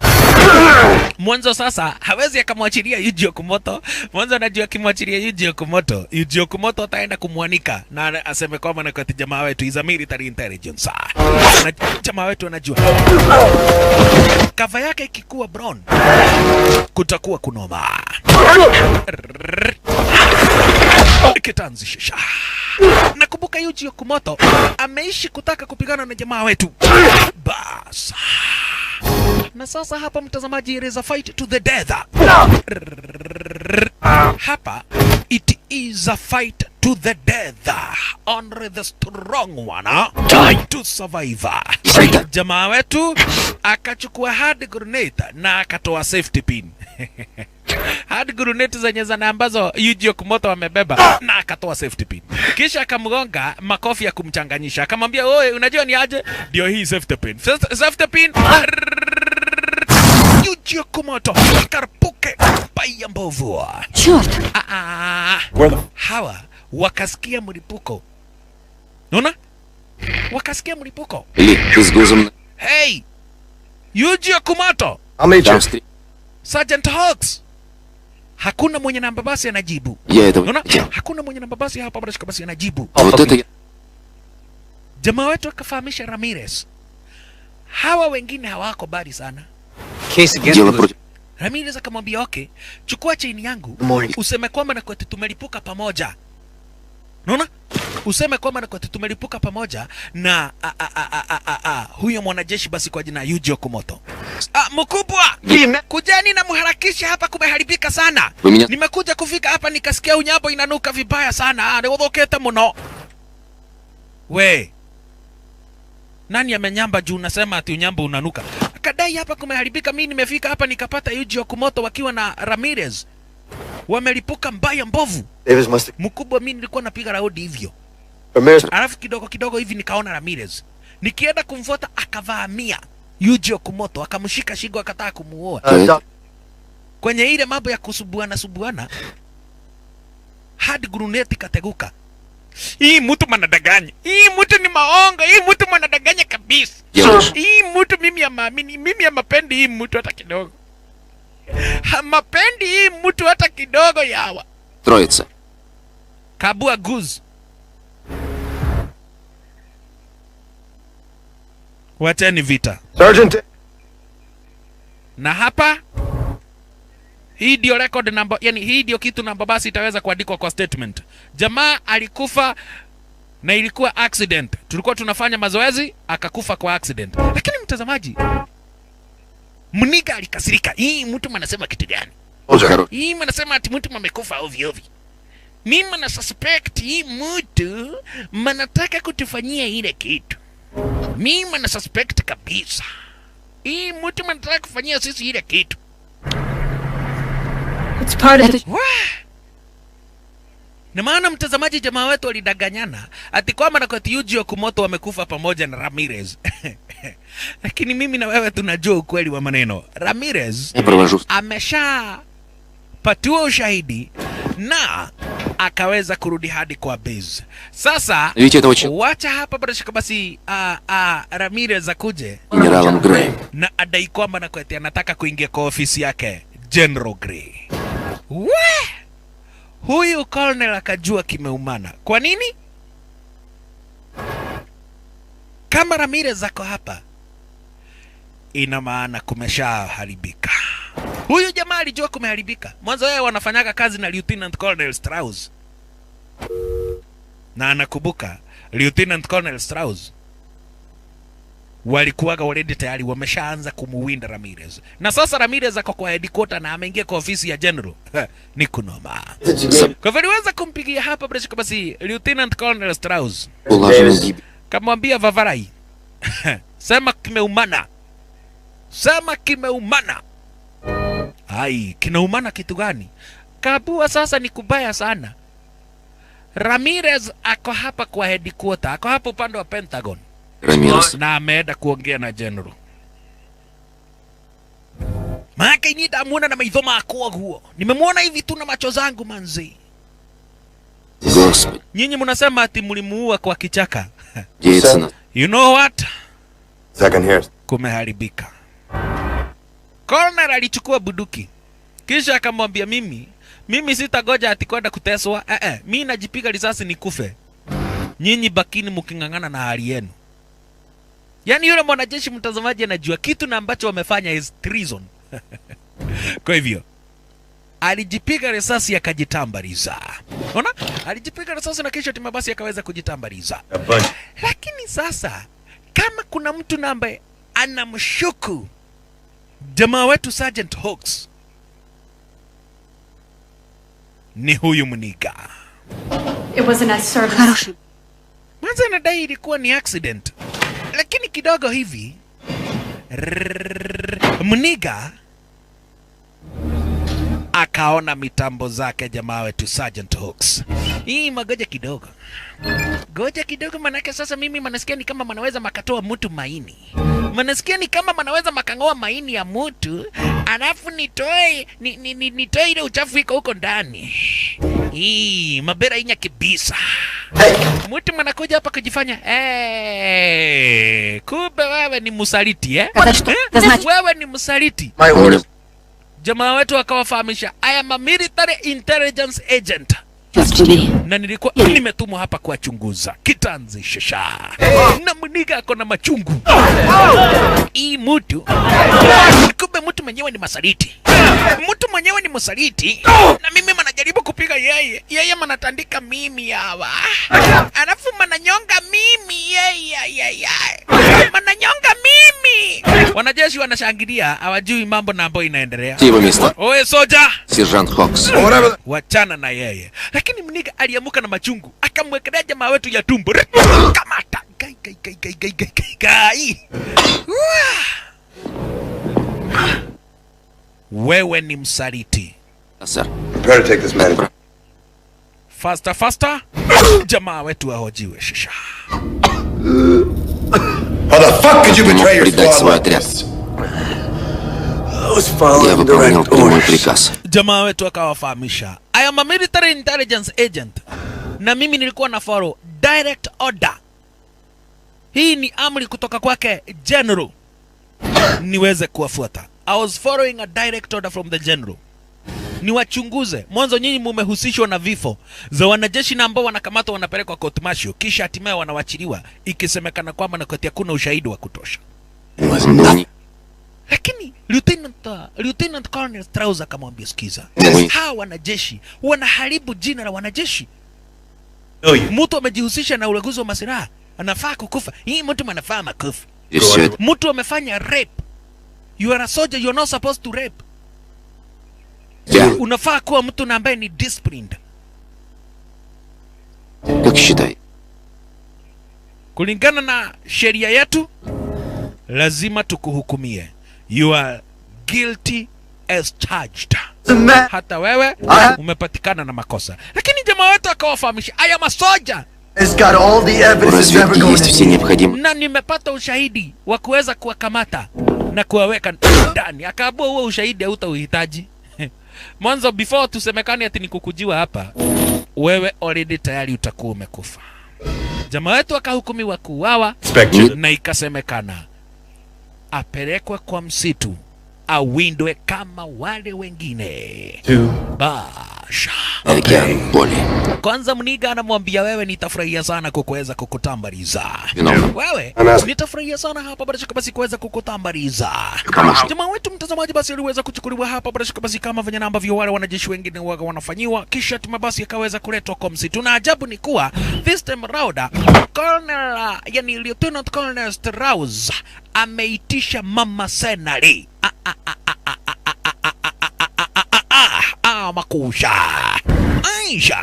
Mwanzo sasa hawezi akamwachilia Yuji Okumoto. Mwanzo anajua kimwachilia Yuji Okumoto, Yuji Okumoto ataenda kumwanika na aseme kwamba na kwa jamaa wetu is a military intelligence. Na jamaa wetu anajua kava yake ikikuwa brown kutakuwa kunoma. Kitanzisha. Nakumbuka Yuji Okumoto ameishi kutaka kupigana na jamaa wetu. Bas. Na sasa hapa mtazamaji, it is a fight to the death. Hapa it is a fight to the death. Only the strong one to survive. Jamaa wetu akachukua hard grenade na akatoa safety pin. Hard grenade zenye zana ambazo Yuji Okumoto amebeba na akatoa safety pin. Kisha akamgonga makofi ya kumchanganyisha. Akamwambia, "Oe, unajua ni aje? Ndio hii safety pin." Safety pin. Yuji Okumoto karpuka Okay, mbaya mbovu. Черт! Hawa wakasikia mlipuko. Unaona? Wakasikia mlipuko. Ли, ты с грузом... Hey! Yuji Okumoto! I'll meet Там you. встреч. Sergeant Hawks! Hakuna mwenye namba basi anajibu. Я этого... Unaona? Я. Hakuna mwenye namba basi hapa basi anajibu. Вот это я... Jamaa wetu akafahamisha Ramirez. Hawa wengine hawako bari sana. Case against Дело the против... Ramirez akamwambia okay, chukua chaini yangu, Morning. useme kwamba na kwetu tumelipuka pamoja. Unaona? Useme kwamba na kwetu tumelipuka pamoja na huyo mwanajeshi basi kwa jina Yuji Okumoto. Mkubwa! Kujeni na muharakisha hapa, kumeharibika sana. Weminya... Nimekuja kufika hapa nikasikia unyambo inanuka vibaya sana. Niwodhokete mno. We. Nani amenyamba juu unasema ati unyambo unanuka? Akadai hapa kumeharibika, mimi nimefika hapa nikapata Yuji Okumoto wakiwa na Ramirez. Wamelipuka mbaya mbovu. Davis must have... Mkubwa, mimi nilikuwa napiga raudi hivyo. Ramirez... Alafu kidogo hivi nikaona Ramirez. Nikienda kumfuata akavamia Yuji Okumoto, akamshika shingo akataka kumuoa. Doc, Kwenye ile mambo ya kusubuana hadi gruneti kateguka. Hii mtu manadanganya. Hii mtu ni maongo. Hii mtu manadanganya kabisa. Делаешь. Hii mtu mimi ya maamini, mimi ya mapendi hii mtu hata kidogo. Mapendi hii mtu hata kidogo yawa. Троица. Kabua Guz. Wacheni vita. Sergeant... Na hapa hii ndio record number, yani hii ndio kitu namba basi itaweza kuandikwa kwa statement. Jamaa alikufa na ilikuwa accident. Tulikuwa tunafanya mazoezi akakufa kwa accident. Lakini mtazamaji, Muniga alikasirika. Hii mtu manasema kitu gani? Хорош. Hii manasema ati mtu amekufa ovyo ovyo. Mimi na suspect hii mtu manataka kutufanyia ile kitu. Mimi na suspect kabisa. Hii mtu manataka kufanyia sisi ile kitu. It's part of the... Na maana mtazamaji, jamaa wetu walidanganyana ati kwamba na kwa Yuji Okumoto wamekufa pamoja na Ramirez. Lakini mimi na wewe tunajua ukweli wa maneno. Ramirez Я провожу. amesha patiwa ushahidi na akaweza kurudi hadi kwa base. Sasa Ведь это очень... wacha hapa basi Ramirez akuje Генералом Греем. na adai kwamba na kweti anataka kuingia kwa ofisi yake General Grey. Huyu colonel akajua kimeumana. Kwa nini? Kama Ramirez ako hapa, ina maana kumeshaharibika. Huyu jamaa alijua kumeharibika. Mwanzo yeye wanafanyaga kazi na Lieutenant Colonel Strauss. Na anakumbuka Lieutenant Colonel Strauss walikuwaga already tayari wameshaanza kumuwinda Ramirez. Na sasa Ramirez ako kwa headquarter na ameingia kwa ofisi ya General. Ni kunoma. Kwa hivyo aliweza kumpigia hapa basi Lieutenant Colonel Strauss. Улаженный гибель. Kamwambia Vavarai. Sema kimeumana. Sema kimeumana. Ai, kinaumana kitu gani? Kabua sasa ni kubaya sana. Ramirez ako hapa kwa headquarter, ako hapa upande wa Pentagon. Рамирес. Na ameenda kuongea na General. Maana ini damuona na maitho makuwa huo. Nimemwona hivi tu na macho zangu manzi. Господи. Nyinyi mnasema ati mlimuua kwa kichaka. Деется на... You know what? second here. Kumeharibika. Colonel alichukua buduki. Kisha akamwambia mimi sitagoja ati kwenda kuteswa. Mimi najipiga risasi nikufe. Nyinyi bakini mkingangana na hali yenu. Yaani yule mwanajeshi mtazamaji anajua kitu na ambacho wamefanya is treason. Kwa hivyo alijipiga risasi akajitambariza. Unaona? Alijipiga risasi na kisha timu basi akaweza kujitambariza. Lakini sasa kama kuna mtu na ambaye anamshuku jamaa wetu Sergeant Hawks, ni huyu Muniga. It was a nice service. Хороший. Mwanzo anadai ilikuwa ni accident. Lakini kidogo hivi Muniga akaona mitambo zake jamaa wetu Sergeant Hooks. Hii magoja kidogo. Goja kidogo, manake sasa mimi manasikia ni kama manaweza makatoa mtu maini. Manasikia ni kama manaweza makangoa maini ya mtu, alafu nitoe ile uchafu iko huko ndani. Hii mabera inya kibisa. Mtu manakuja hapa kujifanya kumbe wewe ni msaliti wewe ni msaliti. My orders. Jamaa wetu akawafahamisha, I am a military intelligence agent. Na nilikuwa nimetumwa hapa kuwachunguza kitanzi shasha. Na Muniga ako na machungu. Hii mtu kumbe mtu mwenyewe ni masaliti. Mtu mwenyewe ni msaliti. Na mimi manajaribu kupiga yeye manatandika mimi hawa. Alafu mananyonga mimi yeye. Mananyonga mimi. Wanajeshi wanashangilia, hawajui mambo na ambayo inaendelea. Oe soja, Sergeant Hawks. wachana na yeye. Lakini Muniga aliamuka na machungu, akamwekelea jamaa wetu ya tumbo. Kamata. Gai. Wewe ni msaliti. Sir. Prepare to take this man. Faster. Jamaa wetu ahojiwe shisha. How the fuck could you betray your Предать свой squad like отряд. this? I was Я following выполнял direct прямой orders. приказ. Jamaa wetu akawafahamisha, I am a military intelligence agent. Na mimi nilikuwa na follow direct order. Hii ni amri kutoka kwake general. Niweze kuwafuata. I was following a direct order from the general. Niwachunguze. Mwanzo nyinyi mumehusishwa na vifo za wanajeshi na ambao wanakamatwa wanapelekwa court martial, kisha hatimaye wanawachiliwa ikisemekana kwamba na kati hakuna ushahidi wa kutosha. Lakini Lieutenant Colonel Strauss akamwambia, sikiza, hawa wanajeshi wanaharibu jina la wanajeshi. Mtu amejihusisha na ulaguzi wa masilaha anafaa kukufa. Hii mtu anafaa makufa. Mtu amefanya rape. You are a soldier, you are not supposed to rape. Unafaa kuwa mtu na ambaye ni disciplined. Как считай? Kulingana na sheria yetu lazima tukuhukumie. You are guilty as charged. Hata wewe umepatikana na makosa. Lakini jamaa wetu akawafahamisha, I am a soldier. It's got all the У evidence it's ever разведки going есть to все need. необходимые. Na nimepata ushahidi wa kuweza kuwakamata na kuwaweka ndani. Akaabua huo ushahidi hautauhitaji. Mwanzo before tusemekane ati nikukujiwa hapa, wewe already tayari utakuwa umekufa. Jamaa wetu akahukumiwa kuuawa na ikasemekana apelekwe kwa msitu awindwe kama wale wengine. Basha. Океан боли. Kwanza Muniga anamwambia, wewe nitafurahia sana kukuweza kukutambariza. Wewe nitafurahia sana hapa bila shaka basi kuweza kukutambariza. Jamaa wetu mtazamaji basi aliweza kuchukuliwa hapa bila shaka basi kama venye ambavyo wale wanajeshi wengine waga wanafanyiwa, kisha basi akaweza kuletwa kwa msitu. Na ajabu ni kuwa this time round Colonel yani Lieutenant Colonel Strauss ameitisha mama senari. Makusha Aisha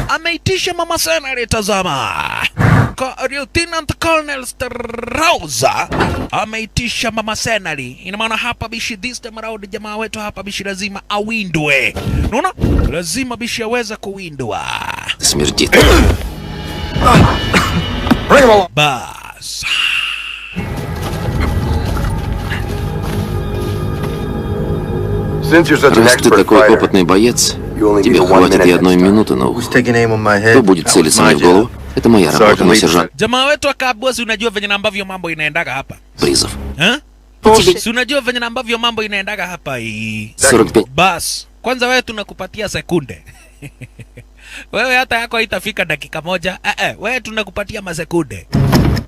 ameitisha mama senari. Tazama, Lieutenant Colonel Strauss ameitisha mama senari. Ina maana hapa bishi this time around jamaa wetu hapa bishi lazima awindwe. Unaona, lazima bishi aweza kuwindwa. Смердит. Bring him along. Bas Since you're such an Раз ты expert такой fighter, опытный боец, you only need тебе a 1 хватит minute и одной next time. минуты, но Who's taking aim on my head? кто будет That was целиться my мне в голову? job. Это моя работа, Sergeant мой Lee. сержант jamaa wetu akaabua, si unajua venye ambavyo mambo inaendaga hapa Призов. eh? Тебе Si unajua venye ambavyo mambo inaendaga hapa hii. 45. Bas, kwanza wewe tunakupatia sekunde. Wewe hata yako haitafika dakika moja. Wewe tunakupatia masekunde.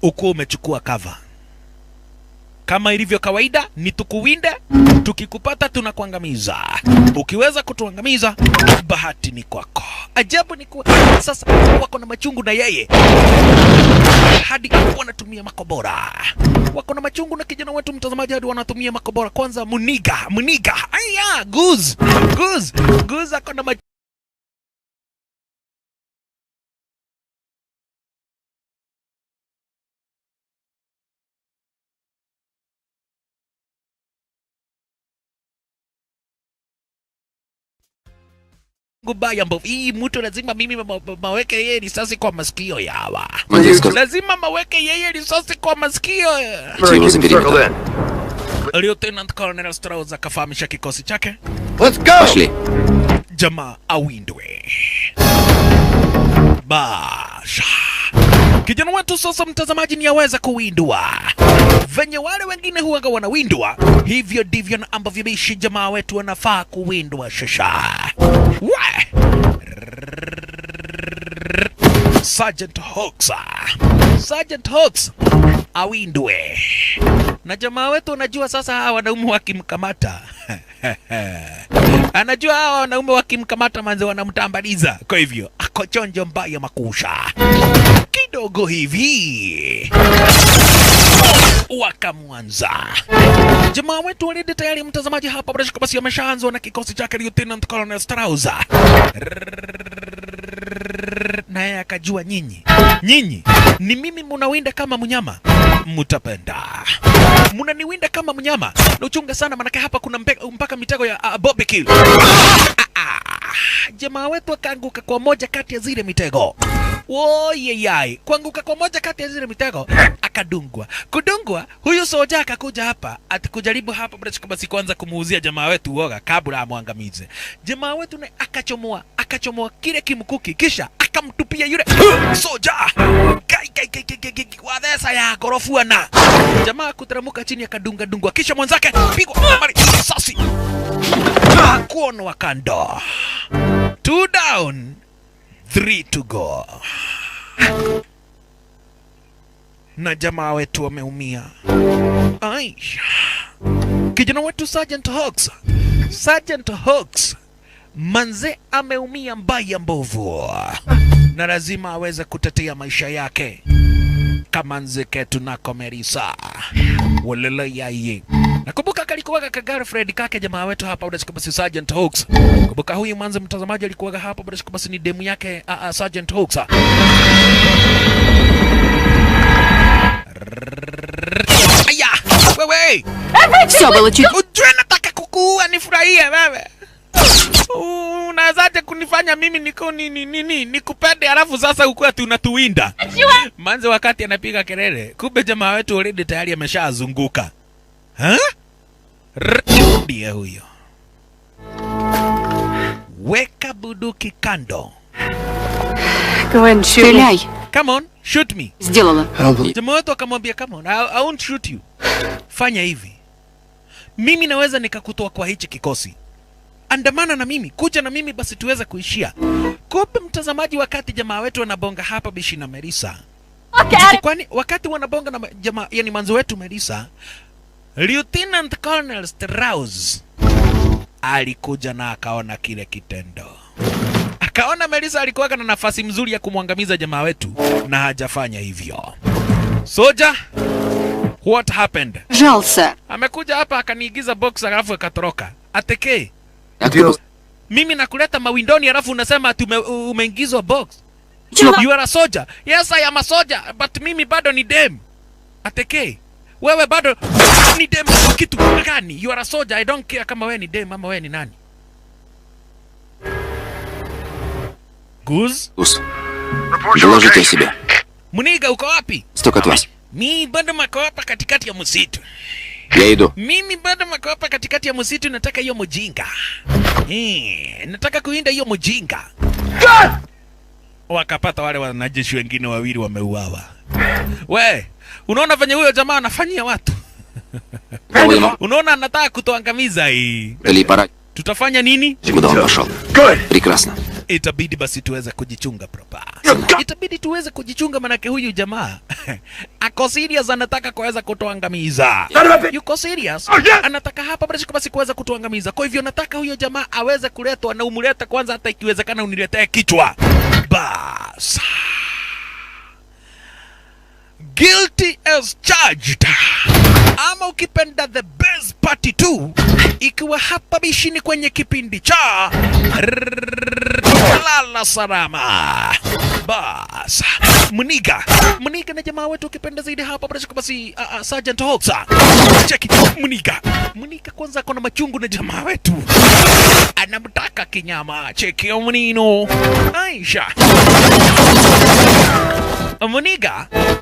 Uko umechukua cover. Kama ilivyo kawaida ni tukuwinde, tukikupata tunakuangamiza. Ukiweza kutuangamiza, bahati ni kwako. Ajabu ni kuwa sasa wako na machungu na yeye. Hadi wanatumia makobora. Wako na machungu na kijana wetu mtazamaji hadi wanatumia makobora. Kwanza Muniga. Aya, Goose ako na machungu. gubaya mbovu. Hii mtu lazima mimi maweke yeye risasi kwa masikio yawa. Lazima maweke yeye risasi kwa masikio. Circle in. Lieutenant Colonel Strauss akafahamisha kikosi chake. Let's go! Пошли. Jamaa awindwe. Basha. Kijana wetu sasa mtazamaji ni aweza kuwindwa. Venye wale wengine huwaga wanawindwa, hivyo ndivyo ambavyo bishi jamaa wetu wanafaa kuwindwa shasha. We! Sergeant Hawks awindwe. Na jamaa wetu anajua sasa hawa wanaume wakimkamata. Anajua hawa wanaume wakimkamata manze wanamtambaliza. Kwa hivyo ako chonjo mbaya makusha. Kidogo hivi wakamwanza. Jamaa wetu walidi tayari mtazamaji hapa basi ameshaanzwa na kikosi chake Lieutenant Colonel Strauss. Naye akajua nyinyi ni mimi munawinda kama mnyama, mutapenda. Munaniwinda kama mnyama na uchunga sana, manake hapa kuna mpaka mitego ya barbecue. Jamaa wetu akaanguka kwa moja kati ya zile mitego. Woyeyai, kuanguka kwa moja kati ya zile mitego akadungwa. Kudungwa, huyu soja akakuja hapa atakujaribu hapa basi kwanza kumuuzia jamaa wetu uoga kabla amwangamize. Jamaa wetu na akachomoa kile kimkuki kisha akamtupia yule soja. Kai wadhesa ya gorofuana. Jamaa kutaramuka chini akadungwa kisha mwanzake pigwa mari sasi. Kuono wa kando. 2 down, 3 to go. Na jamaa wetu wameumia. Aisha. Kijana wetu Sergeant Hawks manze ameumia mbaya mbovu. Na lazima aweze kutetea maisha yake. Kama nzike tunako Merisa. Walele yaye. Nakumbuka kalikuwaga ka girlfriend kake jamaa wetu hapa basi Sergeant Hawks. Kumbuka huyu manze mtazamaji alikuwaga hapa basi ni demu yake Sergeant Hawks. Aya, wewe. Все было чуть... Ujue nataka kukuua nifurahie wewe. Unazaje kunifanya mimi nikupende alafu sasa ukua tunatuwinda. Manze wakati anapiga kelele, kumbe jamaa wetu already tayari ameshazunguka. Ndiye huyo. Weka buduki kando. Стреляй. Come on, shoot me. Сделала. Jamaa wetu akamwambia come on, I won't shoot you. Fanya hivi. Mimi naweza nikakutoa kwa hichi kikosi. Andamana na mimi, kuja na mimi basi tuweze kuishia. Kumbe mtazamaji wakati jamaa wetu wanabonga hapa bishi na Merisa. Kwani wakati wanabonga na jamaa yani manzo wetu Merisa, Lieutenant Colonel Strauss alikuja na akaona kile kitendo. Akaona Merisa alikuwa na nafasi mzuri ya kumwangamiza jamaa wetu na hajafanya hivyo. Soja, what happened? Жался. Amekuja hapa akaniigiza box alafu akatoroka. Ateke. Mimi nakuleta mawindoni alafu unasema ati umeingizwa box. You are a soldier. Yes, I am a soldier, but mimi bado ni dem. Ateke. Wewe bado ni dem kitu gani? You are a soldier. I don't care kama wewe ni dem ama wewe ni nani. Guz? Доложите о себе. Muniga uko wapi? Столько от вас. Mimi bado mako hapa katikati ya msitu. Я иду. Mimi bado mako hapa katikati ya msitu, nataka hiyo mjinga. Nataka kuinda hiyo mjinga. Wakapata wale wanajeshi wengine wawili wameuawa. We, unaona venye huyo jamaa anafanyia watu? Unaona anataka kutuangamiza hii. Tutafanya nini? Куда он пошел? Прекрасно. Itabidi basi tuweze kujichunga proper. Itabidi tuweze kujichunga manake huyu jamaa ako serious, anataka kuweza kutuangamiza. Yuko serious? Anataka hapa basi kuweza kutuangamiza. Kwa hivyo nataka huyo jamaa aweze kuletwa na umulete kwanza, hata ikiwezekana uniletee kichwa. Bas. Guilty she is charged, ama ukipenda the best party 2, ikiwa hapa bishini kwenye kipindi cha lala salama. Bas Muniga na jamaa wetu ukipenda zaidi hapa basi Sergeant Hawks. Cheki Muniga kwanza kuna machungu na jamaa wetu, anamtaka kinyama. Cheki Munino Aisha.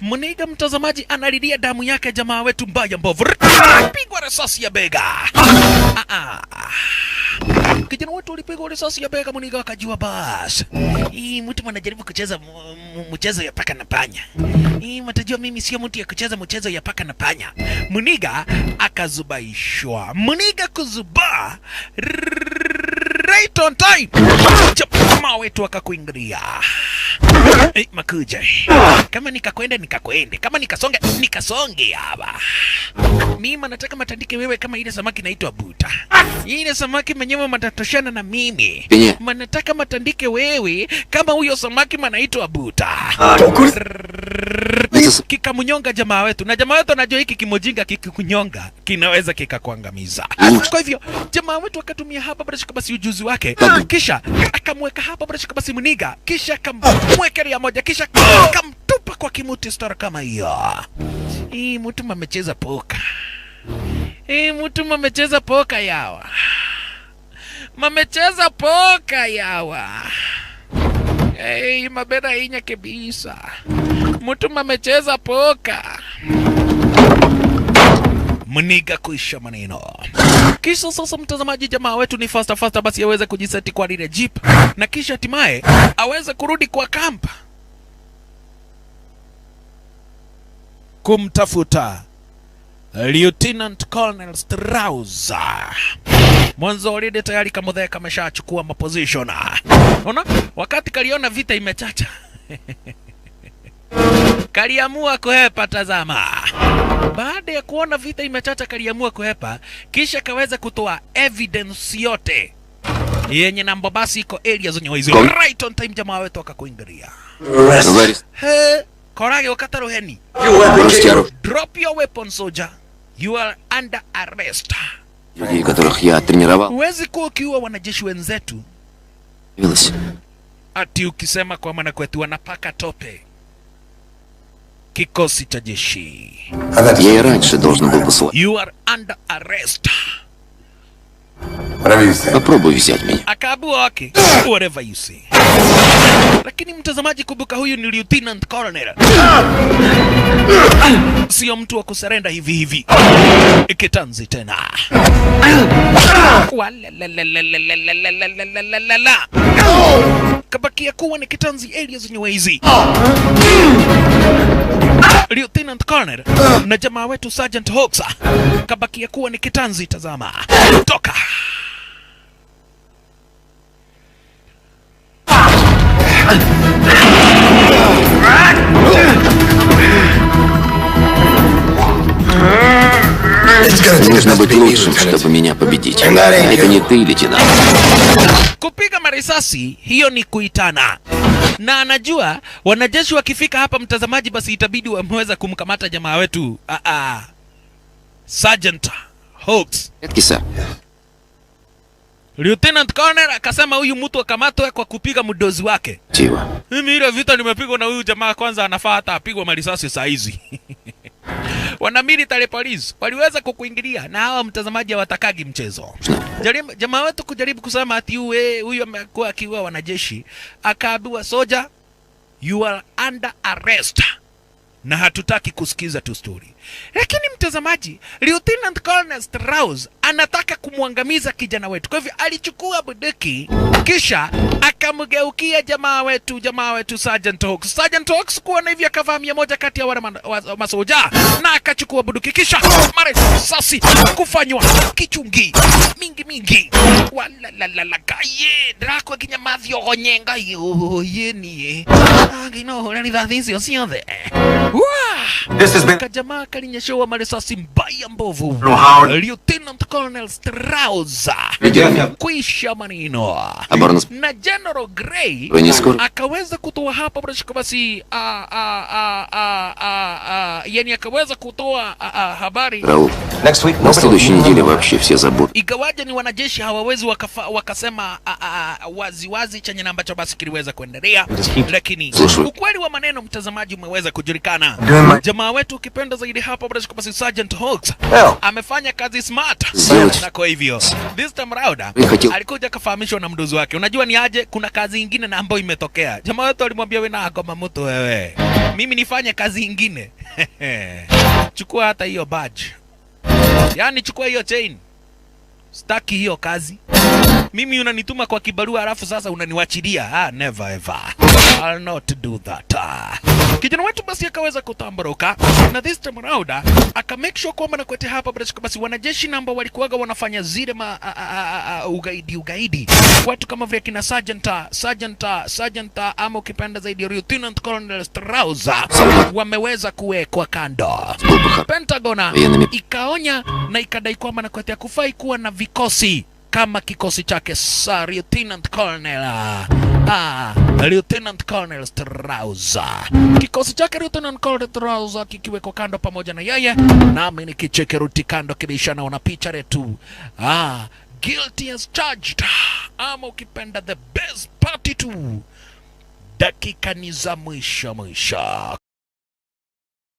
Muniga mtazamaji analilia damu yake jamaa wetu mbaya mbovu, pigwa risasi ya bega. Kijana wetu alipigwa risasi ya bega. Muniga akajua bas, hii mtu anajaribu kucheza mchezo ya paka na panya. Hii mtajua mimi sio mtu ya kucheza mchezo ya paka na panya. Muniga akazubaishwa. Muniga kuzuba right on time. Jamaa wetu akakuingilia. Makuja. Kama nikakwende, kama nikasonge hapa. Mimi nataka matandike wewe kama ile samaki inaitwa buta. Ile samaki mwenyewe matatoshana na mimi. Manataka matandike wewe kama huyo samaki manaitwa buta. Kikamunyonga jamaa wetu. Na jamaa wetu anajua hiki kimojinga kikunyonga kinaweza kikakuangamiza. Kwa hivyo jamaa wetu akatumia hapa basi ujuzi wake. Kisha akamweka hapa basi Muniga. Kisha akamwekelea moja. Kisha akamtupa kwa kimuti star kama hiyo. Hii mtu amecheza poka. Yawa. Mamecheza poka yawa. Mabera inya kebisa. Mtu mamecheza poka. Muniga kuisha maneno. Kisha sasa mtazamaji, jamaa wetu ni faster basi aweze kujiseti kwa lile jeep, na kisha hatimaye aweze kurudi kwa kampa kumtafuta Lieutenant Colonel Strauss. Mwanzo already tayari Kamuthee kameshachukua maposition. Unaona? Wakati kaliona vita imechacha. Kaliamua kuhepa. Tazama. Baada ya kuona vita imechacha kaliamua kuhepa, kisha kaweza kutoa evidence yote yenye namba basi iko area zonyo hizo. Right on time jamaa wetu akakuingilia. Korage wakataro heni. Drop your weapon soldier. You are under arrest. Huwezi kuwa ukiua wanajeshi wenzetu ati ukisema kwa maana kwetu wanapaka tope kikosi cha jeshi. You are under arrest. Попробуй взять меня. Akaabua wake. Whatever you say. Lakini mtazamaji, kumbuka huyu ni Lieutenant Colonel. Sio mtu wa kusurrender hivi. Ikitanzi tena. Kabakia kuwa ni kitanzi area zenye hizi. Lieutenant Colonel na jamaa wetu Sergeant Hawks kabakia kuwa ni kitanzi. Tazama. Toka. Нужно быть лучшим, чтобы меня победить. Это не ты, лейтенант. Kupiga marisasi hiyo ni kuitana. Na anajua wanajeshi wakifika hapa mtazamaji basi itabidi wameweza kumkamata jamaa wetu Sergeant Hawks. Kisa. Lieutenant Colonel akasema huyu mtu akamatwe kwa kupiga mdozi wake. Chiwa. Mimi ile vita nimepigwa na huyu jamaa, kwanza anafaa hata apigwe marisasi saa hizi. Wana military police waliweza kukuingilia na hawa mtazamaji hawatakagi mchezo. Jamaa wetu kujaribu kusema ati huyu amekuwa akiua wanajeshi, akaambiwa soja, you are under arrest. Na hatutaki kusikiza tu story. Lakini mtazamaji, Lieutenant Colonel Strauss anataka kumwangamiza kijana wetu. Kwa hivyo alichukua bunduki kisha akamgeukia jamaa wetu Sergeant Hawks. Sergeant Hawks kuona hivi akavamia moja kati ya wale masoja na akachukua bunduki kisha marisasi kufanywa kichungi mingi. Wala kaye drako kinyamathio gonyenga yeni. Ngino holi thathisio ciothe. This has been jamaa akalinyeshewa marisasi mbaya mbovu. Lieutenant Colonel Strauss kuisha maneno, na General Grey akaweza kutoa hapa basi yani akaweza kutoa habari. На следующей неделе вообще все забудут. Igawaje ni wanajeshi hawawezi wakasema waziwazi chenye na ambacho basi kiliweza kuendelea, lakini ukweli wa maneno mtazamaji umeweza kujulikana. Jamaa wetu ukipenda zaidi hapa basi Sergeant Hawks amefanya kazi smart, na kwa hivyo this time round alikuja kafahamishwa na mdozi wake, unajua ni aje, kuna kazi nyingine na ambayo imetokea. Jamaa wetu alimwambia wewe na kama mtu wewe, mimi nifanye kazi nyingine chukua hata hiyo badge, yani chukua hiyo chain, staki hiyo kazi. Mimi unanituma kwa kibarua alafu sasa unaniwachilia. Never ever, I'll not do that. Kijana wetu basi akaweza kutambaruka, na this time around aka make sure kwamba na kwete hapa basi wanajeshi namba walikuwaga wanafanya zile ugaidi watu kama vile kina Sergeant ama ukipenda zaidi Lieutenant Colonel Strauss wameweza kuwekwa kando. Pentagon ikaonya na ikadai kwamba na kwete kufai kuwa na vikosi kama kikosi chake Lieutenant Colonel Strauss. Kikosi chake Lieutenant Colonel Strauss kikiwekwa kando pamoja na yeye, nami nikicheke ruti kando kibisha naona picha letu. Guilty as charged, ama ukipenda the best party too. Dakika ni za mwisho.